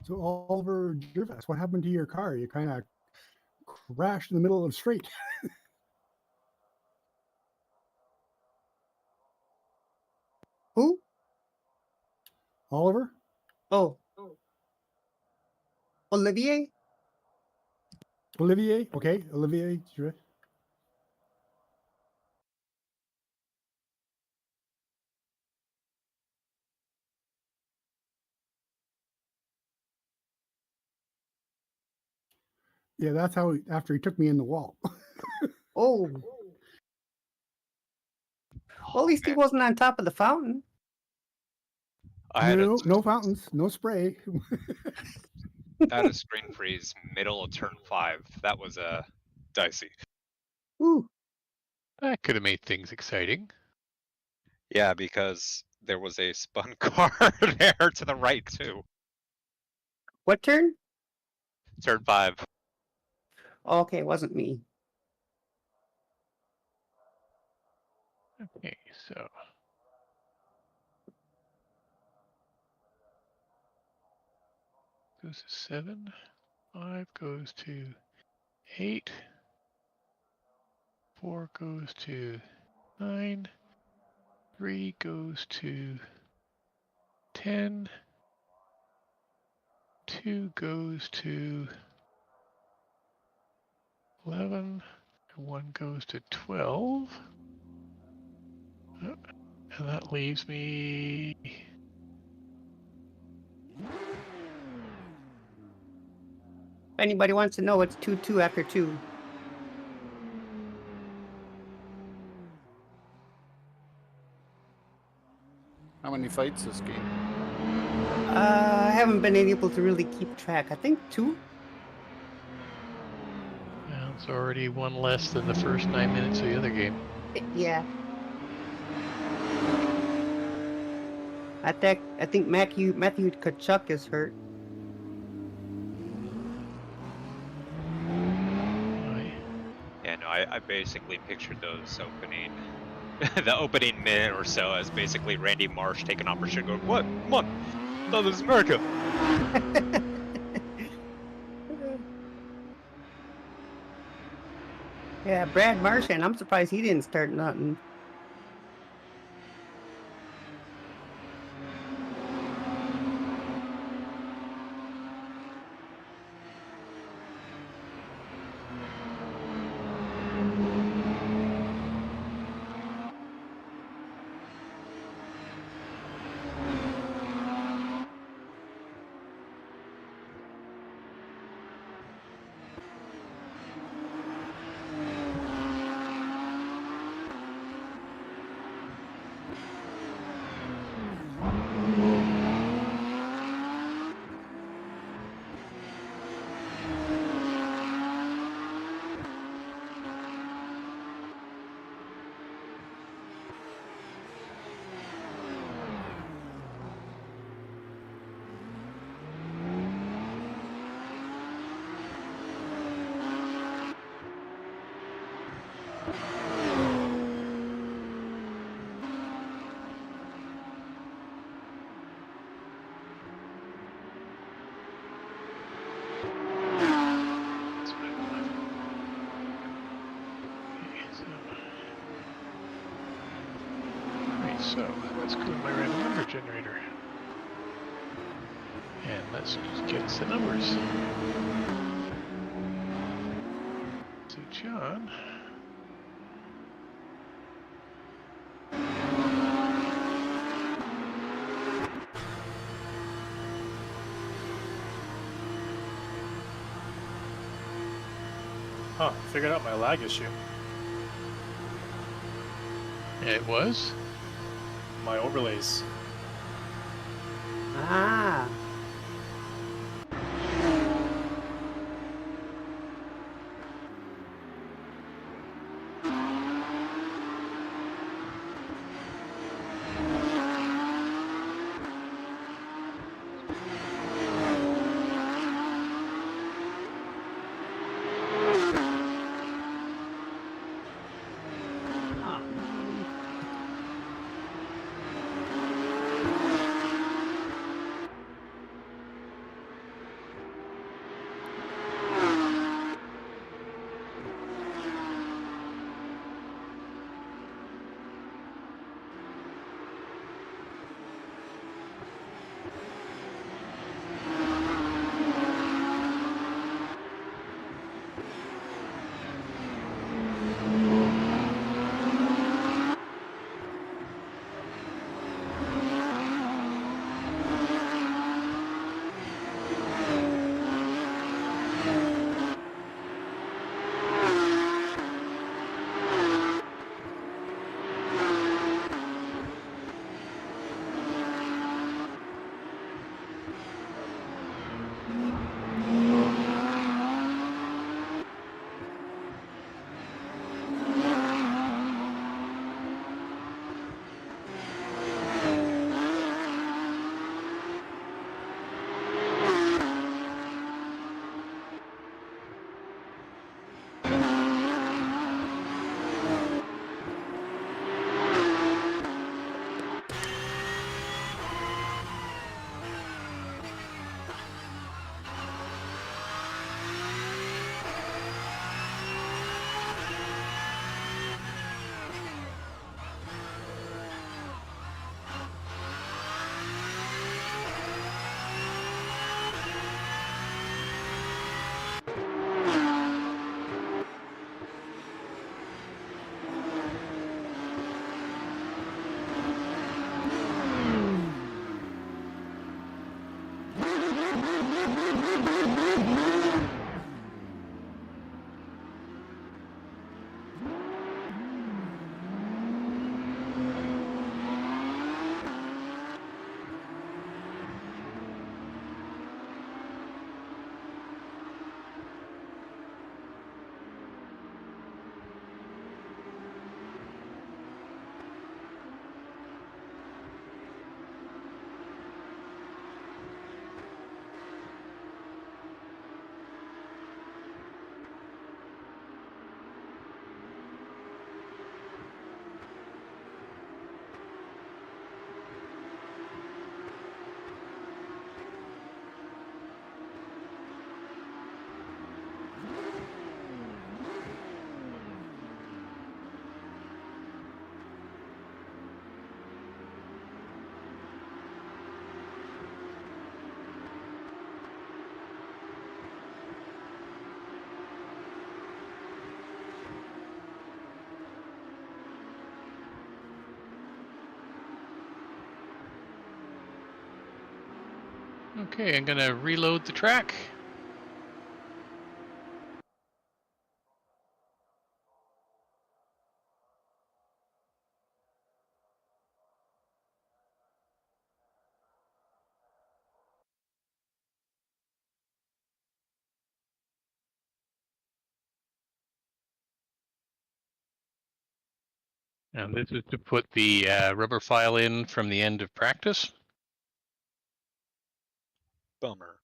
So Oliver Gervais, what happened to your car? You kind of crashed in the middle of the street. Who? Oliver? Oh. Olivier? Olivier? Okay, Olivier Gervais. Yeah, that's how after he took me in the wall. Oh. Well, at least he wasn't on top of the fountain. No fountains, no spray. I had a screen freeze middle of turn 5. That was dicey. Ooh. That could have made things exciting. Yeah, because there was a spun car there to the right too. What turn? Turn 5. Oh, okay, it wasn't me. Okay, so goes to 7, 5 goes to 8, 4 goes to 9, 3 goes to 10, 2 goes to 11, and 1 goes to 12. And that leaves me... If anybody wants to know, it's 2-2 after 2. How many fights this game? I haven't been able to really keep track. I think 2. Well, it's already 1 less than the first 9 minutes of the other game. Yeah. I think Matthew Kachuk is hurt. Yeah, no, I basically pictured those opening, the opening minute or so as basically Randy Marsh taking opportunity, going, "What? Come on, this is America." Yeah, Brad Marchand. I'm surprised he didn't start nothing. Alright, so let's go to my random number generator. And let's just get us the numbers. So John. Huh, figured out my lag issue. It was? My overlays. Ah. Okay, I'm gonna reload the track. And this is to put the rubber file in from the end of practice. Bummer.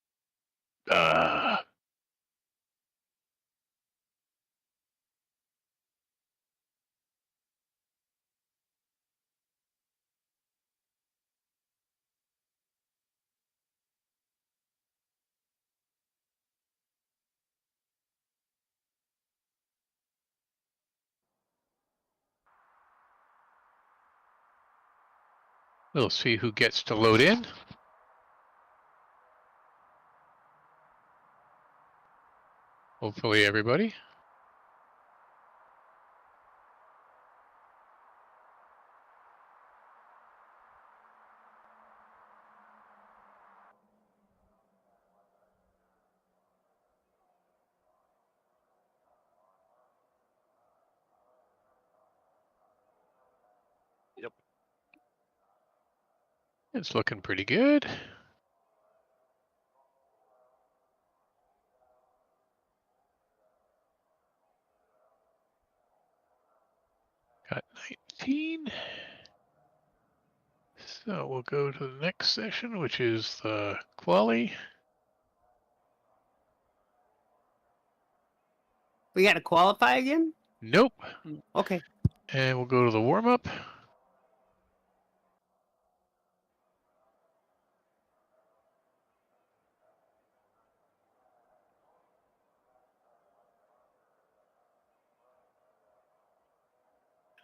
We'll see who gets to load in. Hopefully everybody. Yep. It's looking pretty good. Got 19. So we'll go to the next session, which is the quali. We got to qualify again? Nope. Okay. And we'll go to the warm-up.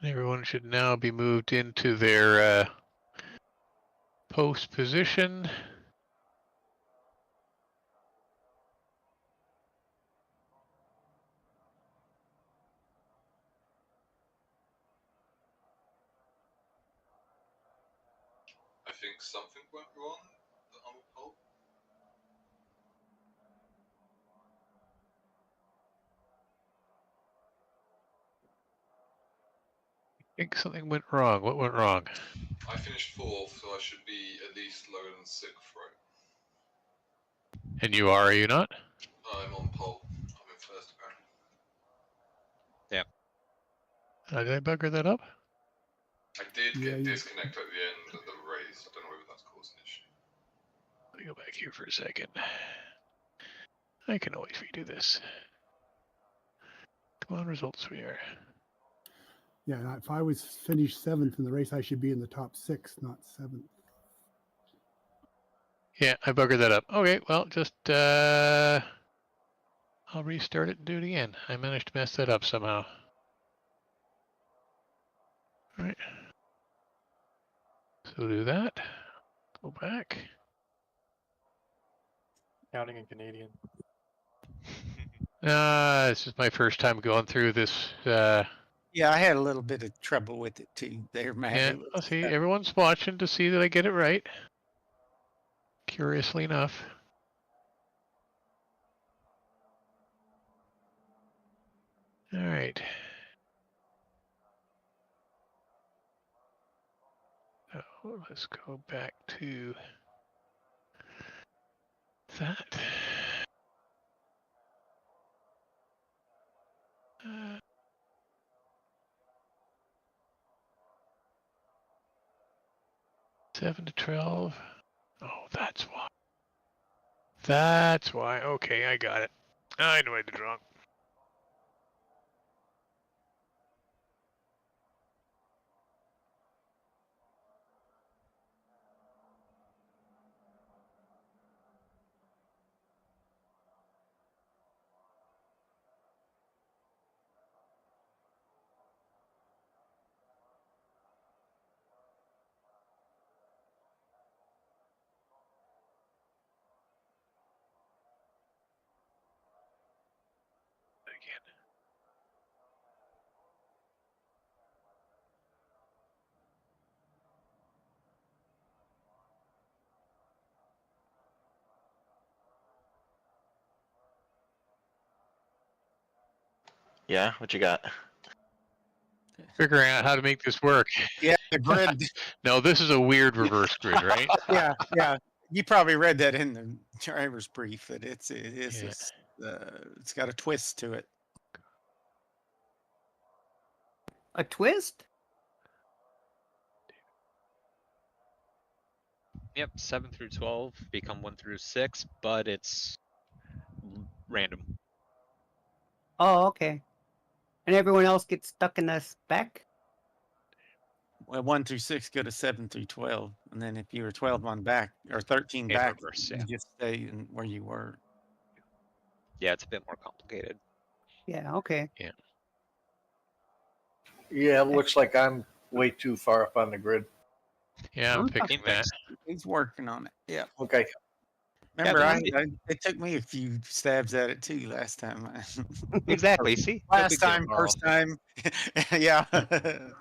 And everyone should now be moved into their post position. I think something went wrong on the pole. I think something went wrong. What went wrong? I finished 4th, so I should be at least lower than 6th, right? And you are you not? I'm on pole. I'm in first, apparently. Yeah. Did I bugger that up? I did Yeah, get you- disconnected at the end of the race. I don't know whether that's caused an issue. Let me go back here for a second. I can always redo this. Come on, results we are. Yeah, if I was finished 7th in the race, I should be in the top 6, not 7th. Yeah, I buggered that up. Okay, well, just I'll restart it and do it again. I managed to mess that up somehow. All right. So do that. Go back. Counting in Canadian. This is my first time going through this. Yeah, I had a little bit of trouble with it too. There, Matt. Yeah, I'll see. Everyone's watching to see that I get it right. Curiously enough. All right. So let's go back to that. 7 to 12. Oh, that's why. That's why. Okay, I got it. I know I did wrong. Yeah, what you got? Figuring out how to make this work. Yeah, the grid. No, this is a weird reverse grid, right? Yeah, yeah. You probably read that in the driver's brief. That it's got a twist to it. A twist? Yep, 7 through 12 become 1 through 6, but it's random. Oh, okay. And everyone else gets stuck in the spec? Well, 1 through 6 go to 7 through 12, and then if you were 12 on back or 13 In back, reverse, you yeah. just stay in where you were. Yeah, it's a bit more complicated. Yeah, okay. Yeah. Yeah, it looks like I'm way too far up on the grid. Yeah, I'm I'm fixing that. He's working on it. Yeah. Okay. Remember, Kevin, it took me a few stabs at it too last time. exactly. See, no Last big deal, time, Carl. first time. Yeah.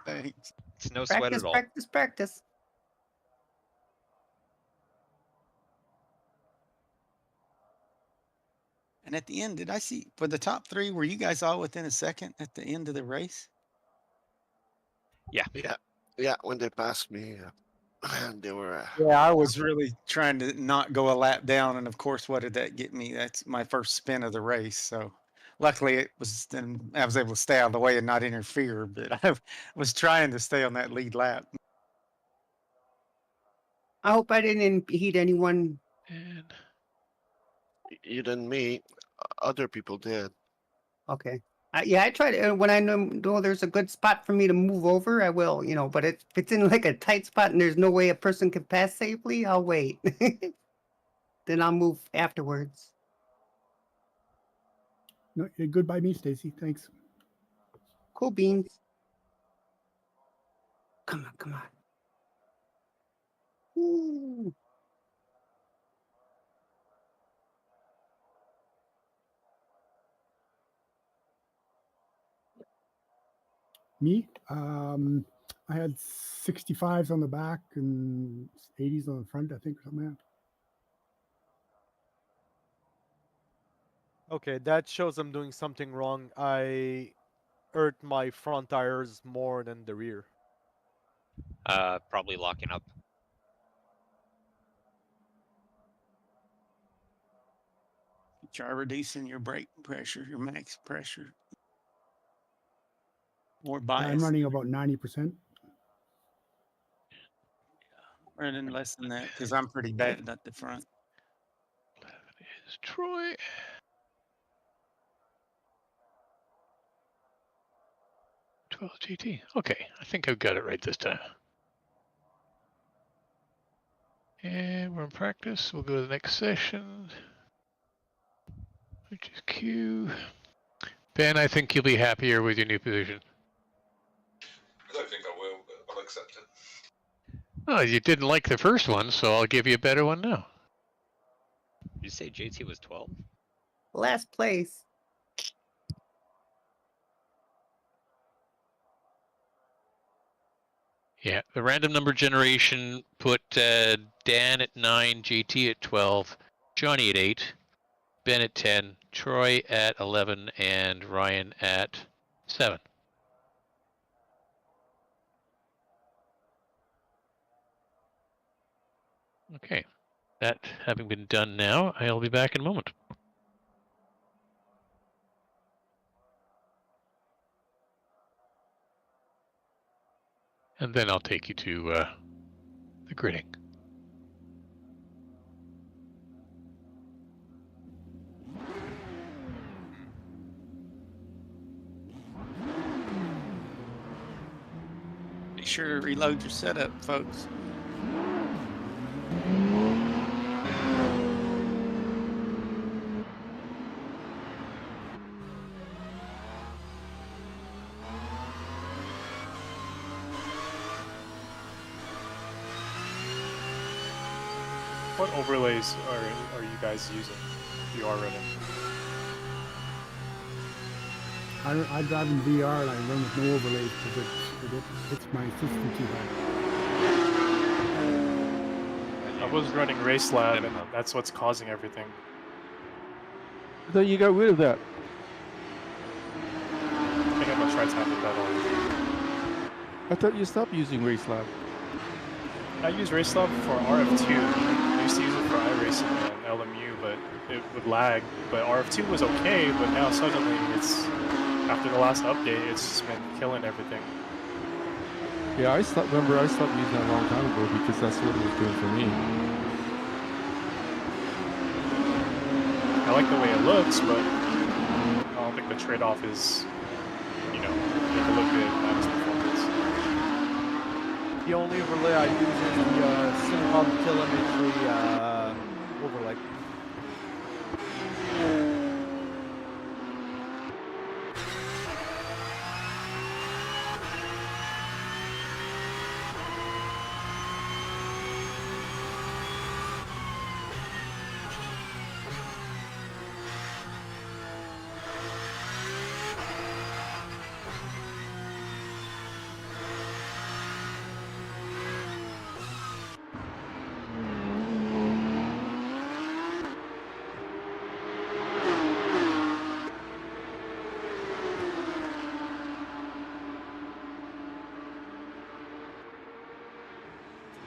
Thanks. It's no sweat Practice, at all. practice, practice. And at the end, did I see for the top three? Were you guys all within a second at the end of the race? Yeah. Yeah. When they passed me, they were. Yeah, I was really trying to not go a lap down, and of course, what did that get me? That's my first spin of the race. So, luckily, it was then I was able to stay out of the way and not interfere. But I was trying to stay on that lead lap. I hope I didn't impede anyone. And You didn't me. Other people did. Okay. Yeah, I try to, when I know there's a good spot for me to move over, I will, but if it's in like a tight spot and there's no way a person can pass safely, I'll wait. Then I'll move afterwards. No, you're good by me, Stacy. Thanks. Cool beans. Come on, come on. Ooh. Me, I had 65s on the back and 80s on the front, I think, or something like that. Okay, that shows I'm doing something wrong. I hurt my front tires more than the rear. Probably locking up. Try reducing your brake pressure, your max pressure. More bias. I'm running about 90%. Running less than that because I'm pretty bad at the front. 11 is Troy. GT. Okay, I think I've got it right this time. And we're in practice. We'll go to the next session, which is Q. Ben, I think you'll be happier with your new position. I don't think I will, but I'll accept it. Oh, you didn't like the first one, so I'll give you a better one now. Did you say JT was 12? Last place. Yeah, the random number generation put Dan at 9, JT at 12, Johnny at 8, Ben at 10, Troy at 11, and Ryan at 7. Okay, that having been done now, I'll be back in a moment. And then I'll take you to the gridding. Be sure to reload your setup, folks. What overlays are you guys using? You are running. I drive in VR and I run with no overlays because it's my system too high. I was running Race Lab, and that's what's causing everything. I thought you got rid of that. I think I'm gonna try to have that on. I thought you stopped using Race Lab. I use Race Lab for RF2. I used to use it for iRacing and LMU, but it would lag. But RF2 was okay, but now suddenly it's, after the last update, it's just been killing everything. Yeah, I stopped using that a long time ago because that's what it was doing for me. I like the way it looks, but I don't think the trade-off is, make it look good at its performance. The only overlay I use is the Cinnamon telemetry overlay.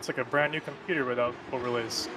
It's like a brand new computer without overlays.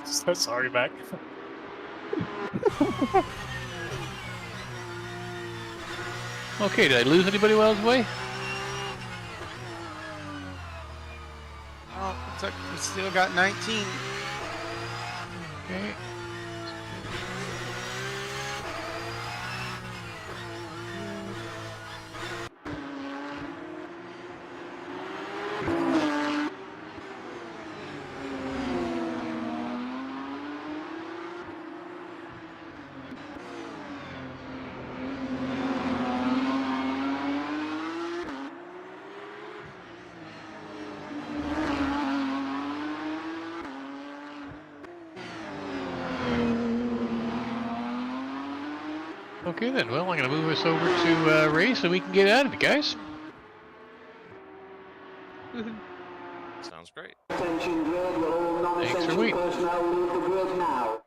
So sorry, Mac. Okay, did I lose anybody while I was away? Oh, looks like we still got 19. Okay. Okay then, well, I'm going to move us over to race so we can get out of it, guys. Sounds great. Attention grid, will all non-essential personnel leave the grid now.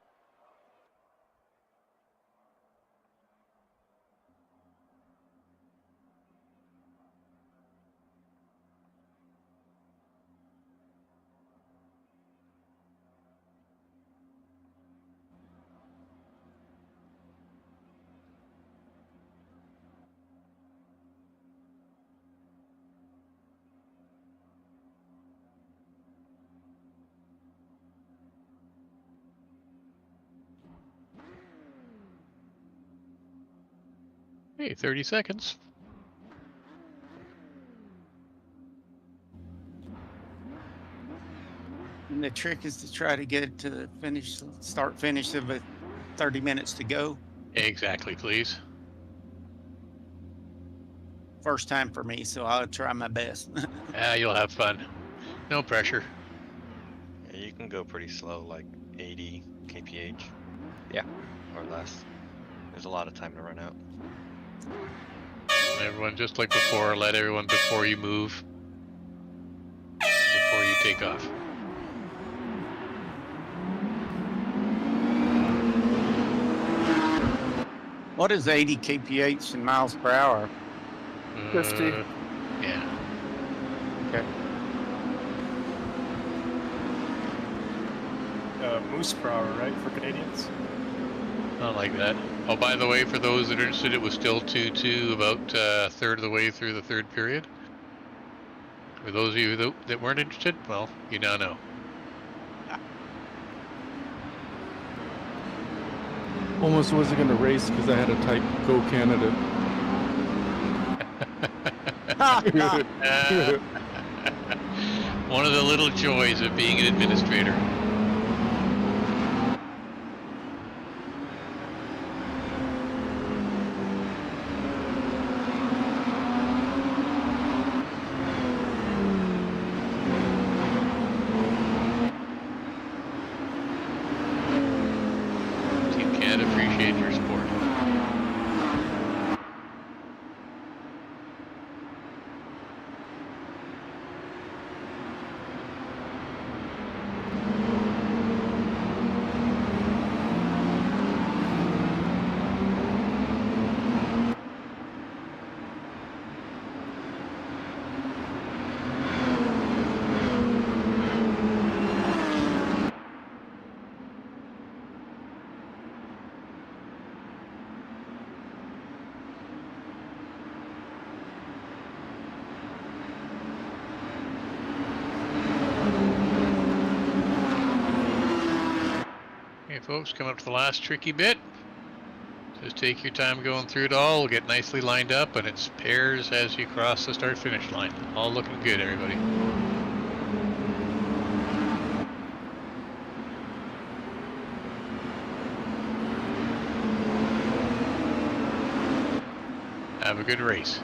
Hey, 30 seconds. And the trick is to try to get it to the finish, start finish of it 30 minutes to go. Exactly, please. First time for me, so I'll try my best. You'll have fun. No pressure. Yeah, you can go pretty slow, like 80 kph. Yeah, or less. There's a lot of time to run out. Everyone, just like before, let everyone before you move. Before you take off. What is 80 kph in miles per hour? 50. Yeah. Okay. Moose per hour, right, for Canadians? Not like that. Oh, by the way, for those that are interested, it was still 2-2 about a third of the way through the third period. For those of you that weren't interested, well, you now know. Almost wasn't going to race because I had to type "Go Canada." One of the little joys of being an administrator. folks, coming up to the last tricky bit. Just take your time going through it all. We'll get nicely lined up, and it's pairs as you cross the start-finish line. All looking good, everybody. Have a good race.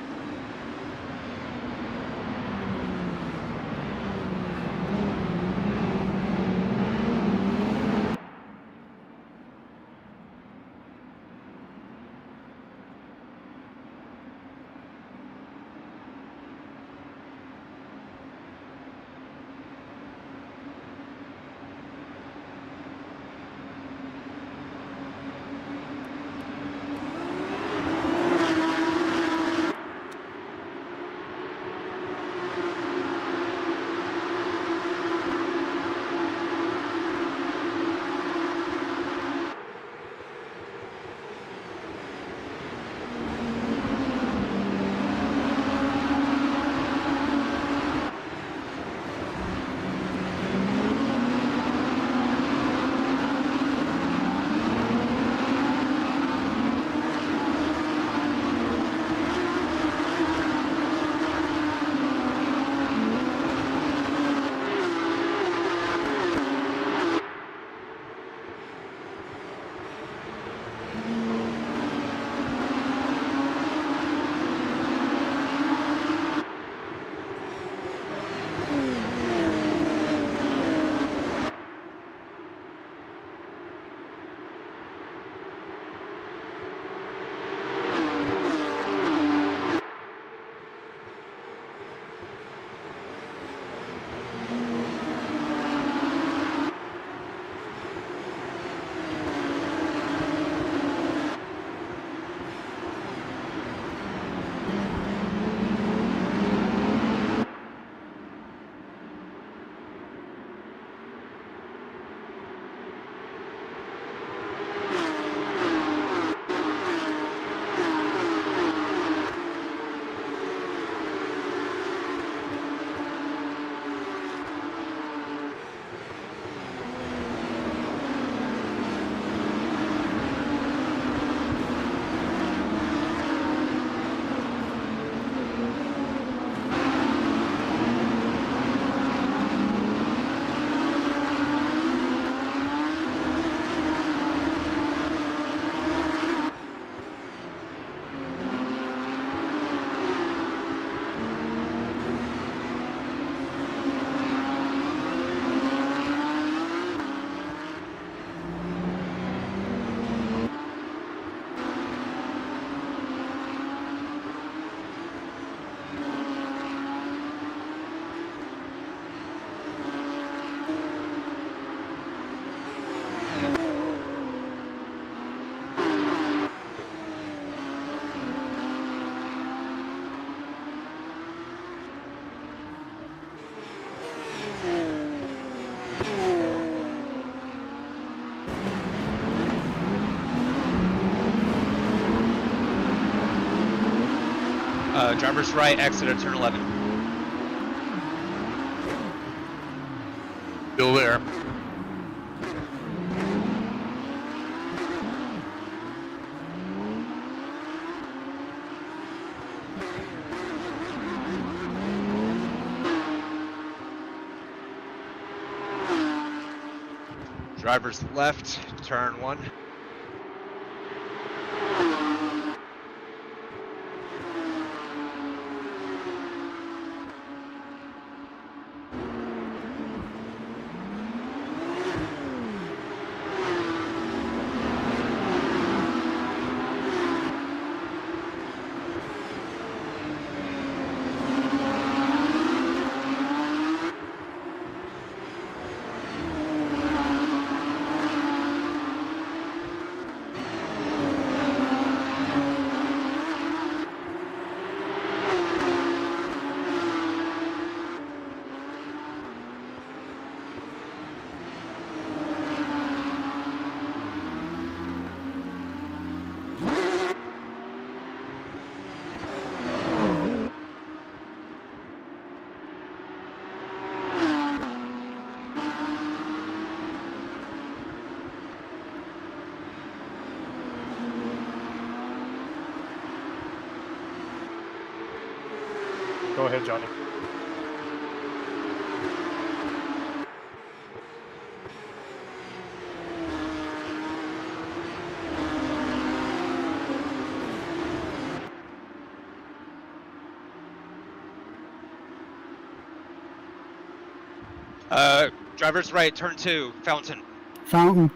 Driver's right, exit at turn 11. Still there. Driver's left, turn 1. Go ahead, Johnny. Driver's right, turn 2, Fountain. Fountain.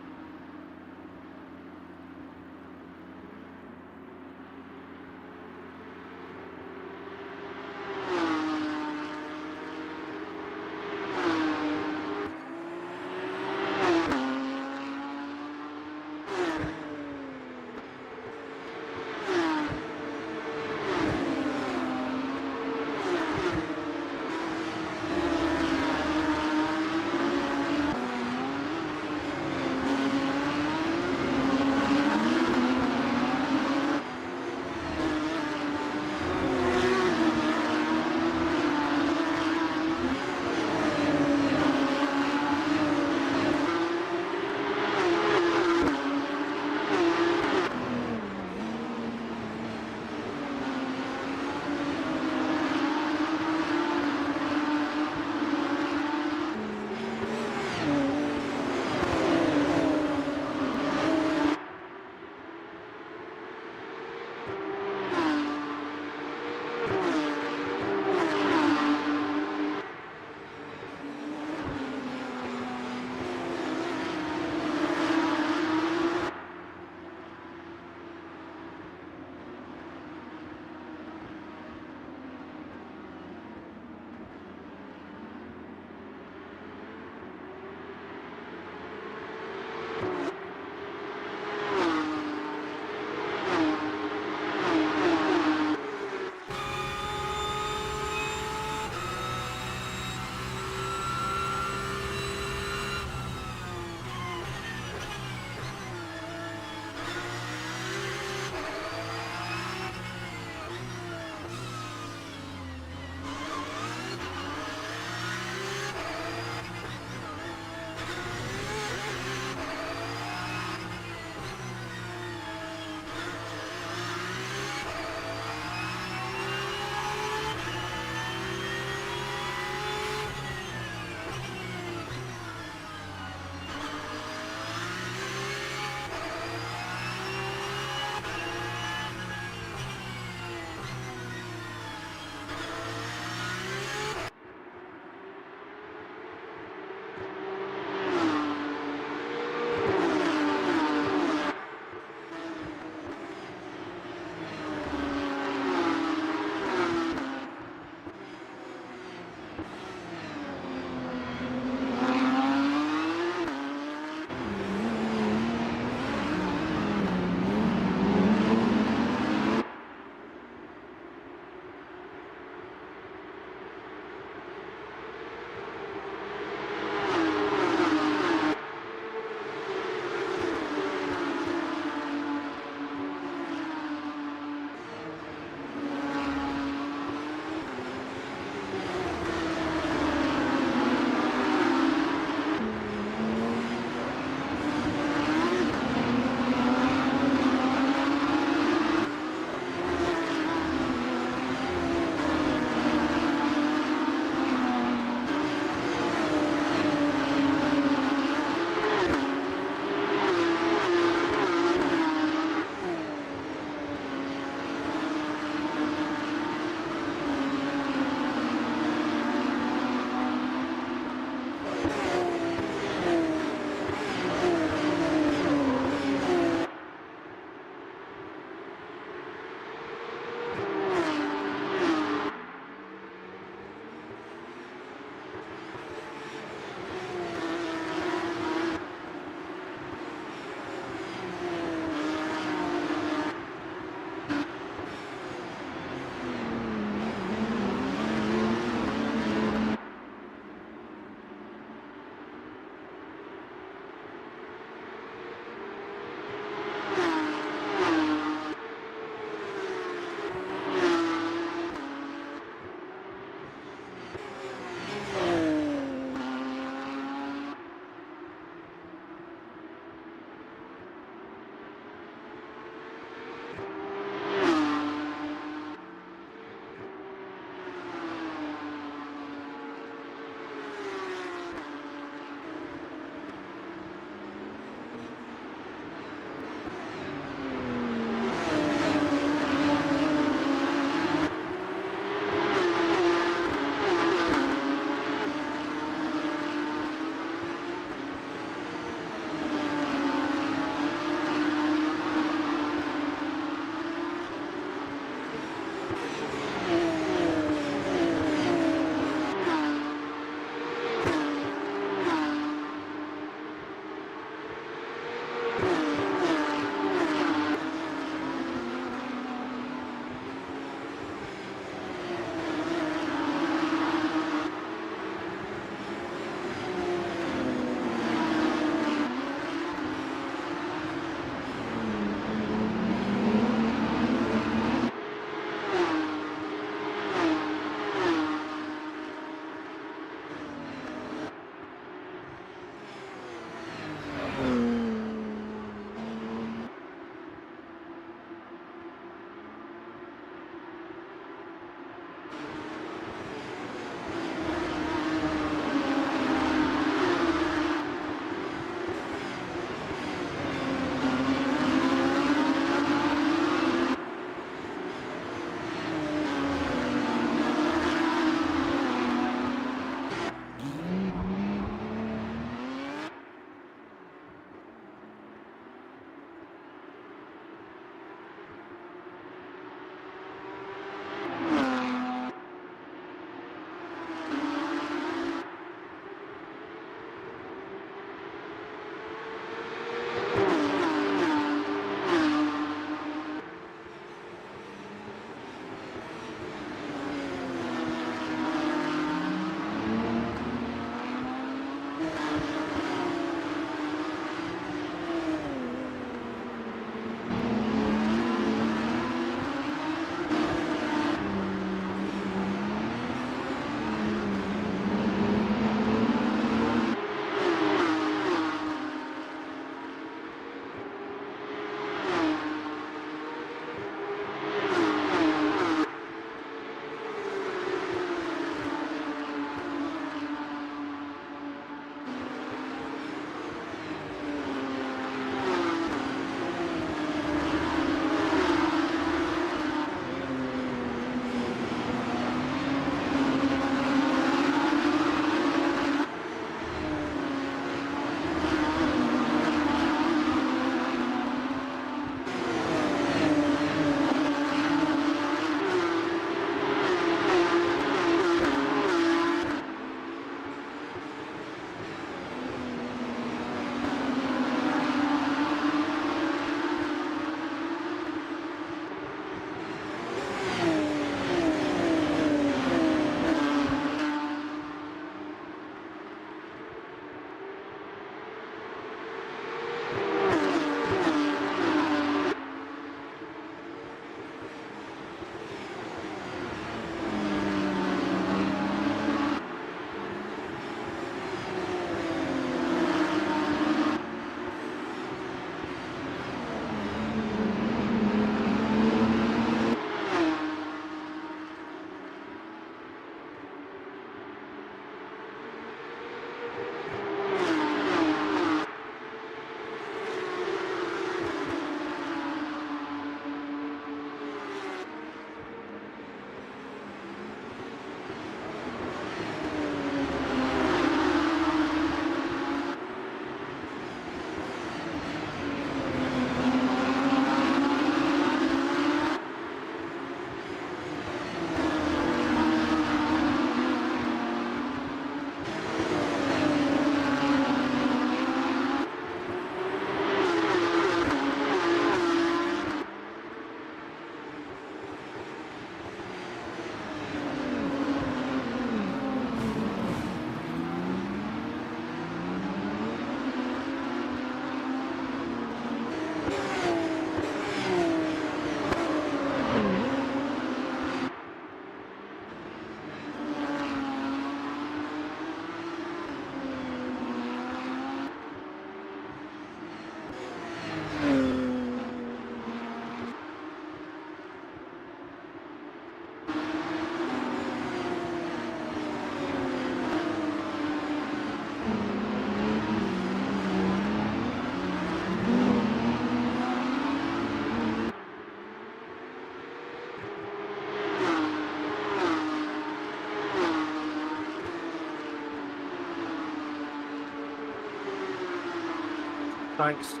Thanks.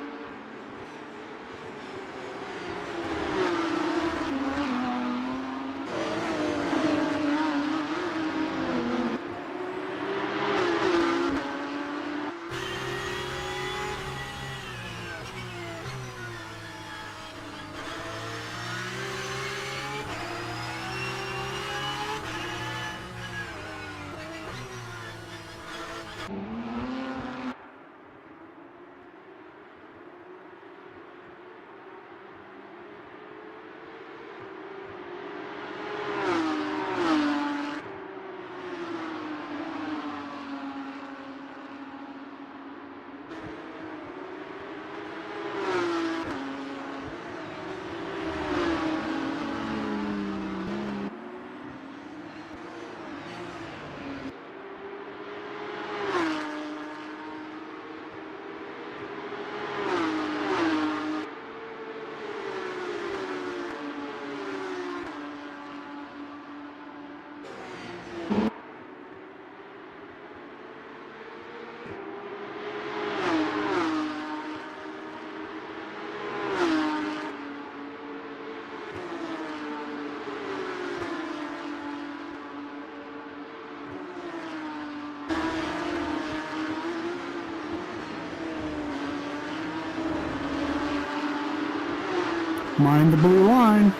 Mind the blue line.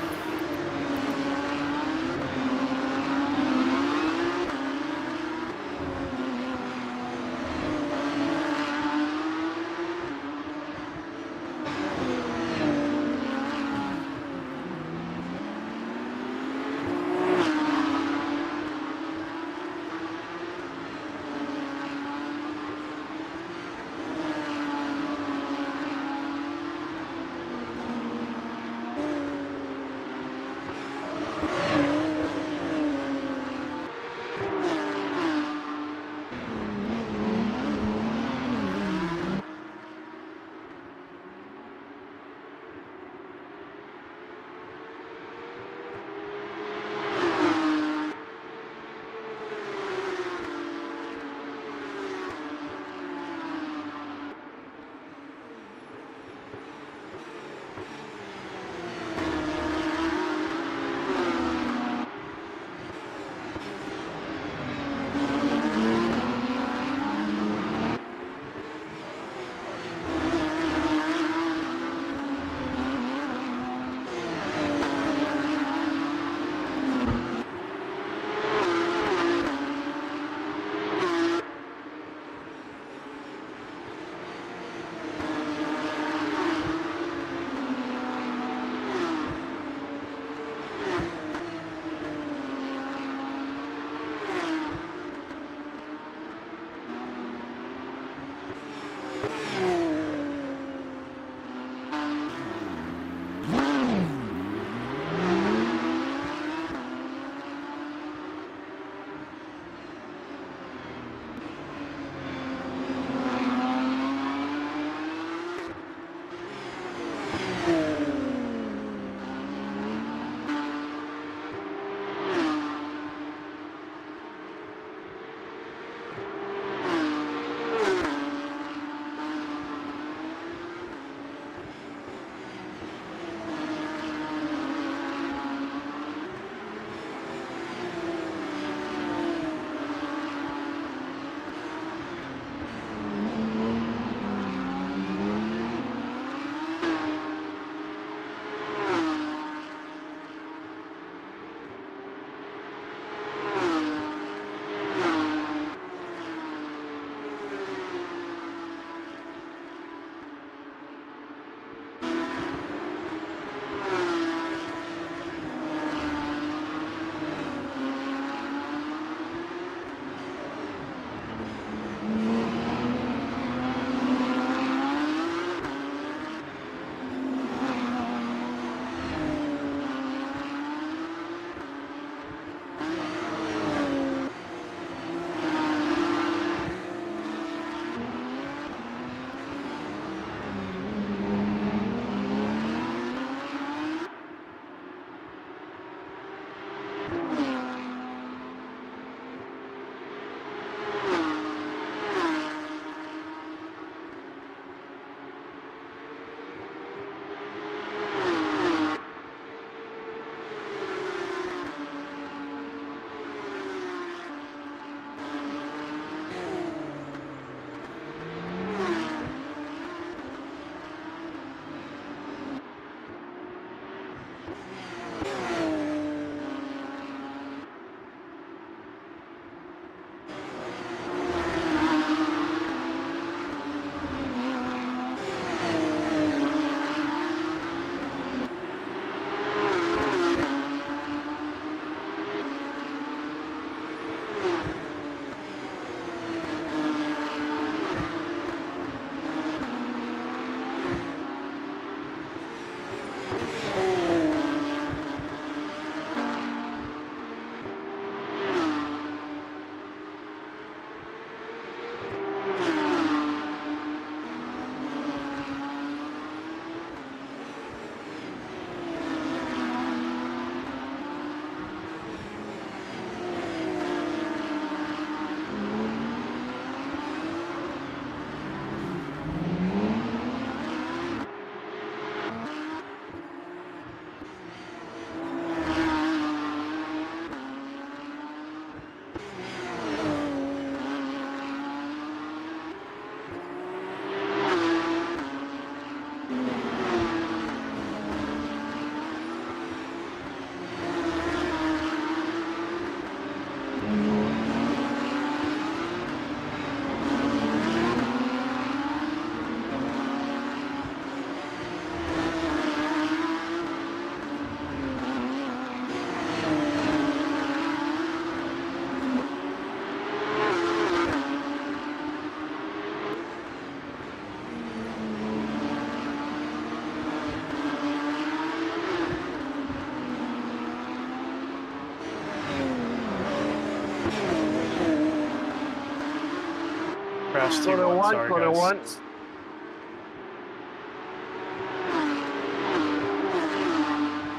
Crash Corner 2-1, one, sorry corner guys. one.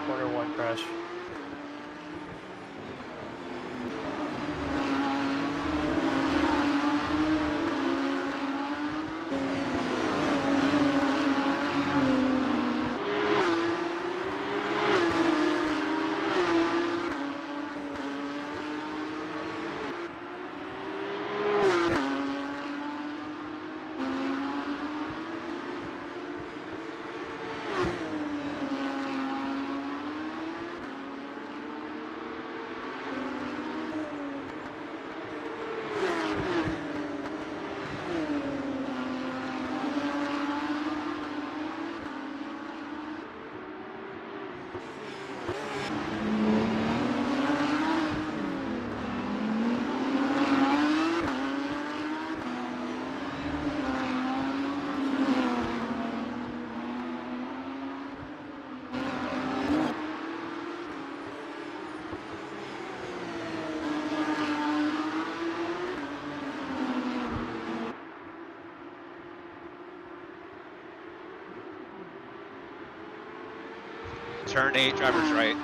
Corner 1 crash. Turn 8, driver's right.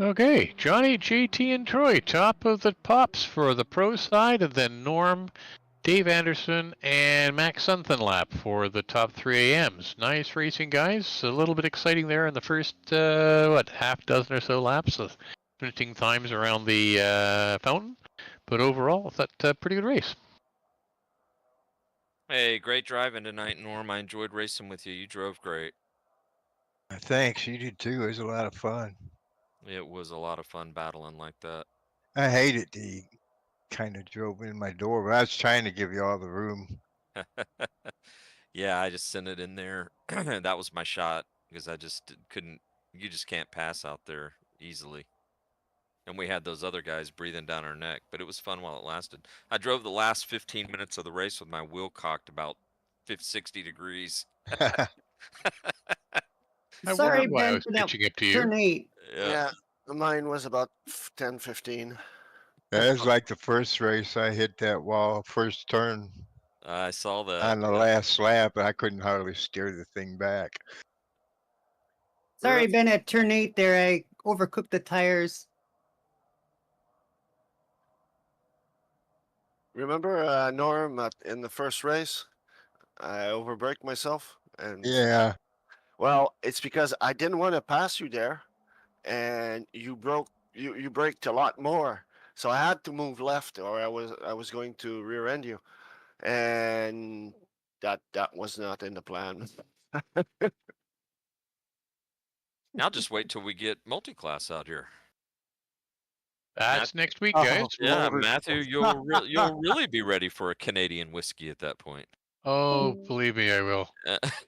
Okay, Johnny, JT, and Troy, top of the pops for the pro side, and then Norm, Dave Anderson, and Max Sunkenlap for the top 3 AMs. Nice racing, guys. A little bit exciting there in the first, half dozen or so laps. Finishing times around the fountain. But overall, I thought pretty good race. Hey, great driving tonight, Norm. I enjoyed racing with you. You drove great. Thanks, you did too. It was a lot of fun. It was a lot of fun battling like that. I hated the kind of drove in my door, but I was trying to give you all the room. Yeah, I just sent it in there. That was my shot because I just couldn't. You just can't pass out there easily. And we had those other guys breathing down our neck, but it was fun while it lasted. I drove the last 15 minutes of the race with my wheel cocked about 60 degrees. Sorry, why I Ben, was for that pitching it to you. turn 8. Yeah, mine was about 10, 15. That was like the first race. I hit that wall first turn I saw that. on the last lap. I couldn't hardly steer the thing back. Sorry, Ben, at turn 8 there, I overcooked the tires. Remember, Norm, in the first race, I overbraked myself, and Yeah. well, it's because I didn't want to pass you there, and you braked a lot more, so I had to move left, or I was going to rear end you, and that was not in the plan. Now just wait till we get multi-class out here. That's next week, guys. Yeah, Matthew, you'll really be ready for a Canadian whiskey at that point. Oh, believe me, I will.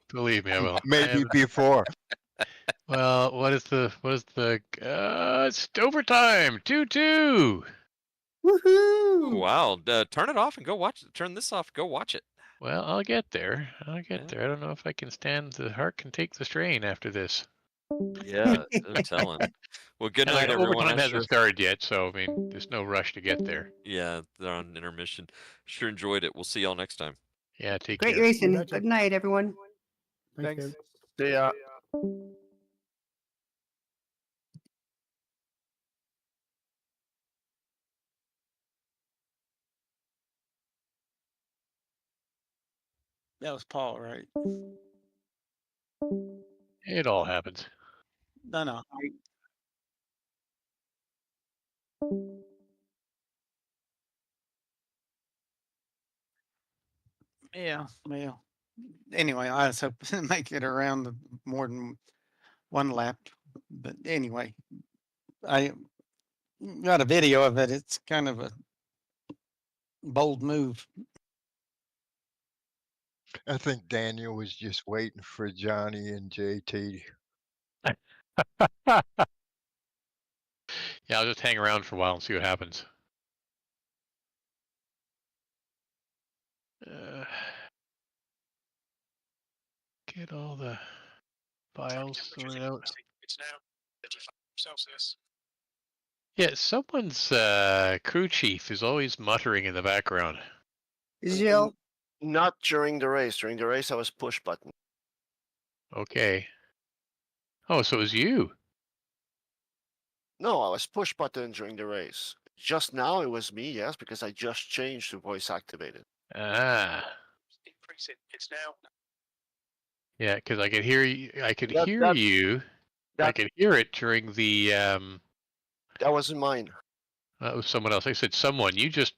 Believe me, I will. Maybe before. Well, what is the it's overtime 2-2. Woohoo! Wow, turn it off and go watch it. Turn this off, go watch it. Well, I'll get there. I'll get there. I don't know if I can stand. The heart can take the strain after this. Yeah, I'm telling. Well, good And night, everyone. overtime hasn't started yet, so I mean, there's no rush to get there. Yeah, they're on intermission. Sure enjoyed it. We'll see y'all next time. Yeah, take Great care. racing. Good night, everyone. Thanks. See ya. That was Paul, right? It all happens. No. Yeah, well. Anyway, I was hoping to make it around more than one lap. But anyway, I got a video of it. It's kind of a bold move. I think Daniel was just waiting for Johnny and JT. Yeah, I'll just hang around for a while and see what happens. Get all the files sorted out. It's now 55 Celsius. Yeah, someone's crew chief is always muttering in the background. Gilles. Not during the race. During the race, I was push button. Okay. Oh, so it was you. No, I was push button during the race. Just now it was me, yes, because I just changed to voice activated. Ah. Increase it. It's now. Yeah, because I could hear you. I could That- hear that- you. I that- could hear it during the. That wasn't mine. That was someone else. I said someone. You just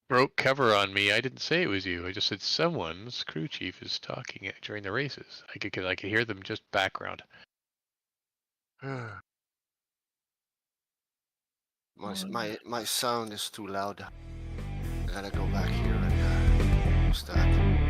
broke cover on me. I didn't say it was you. I just said someone's crew chief is talking during the races. I could hear them just background. My sound is too loud. I gotta go back here and start.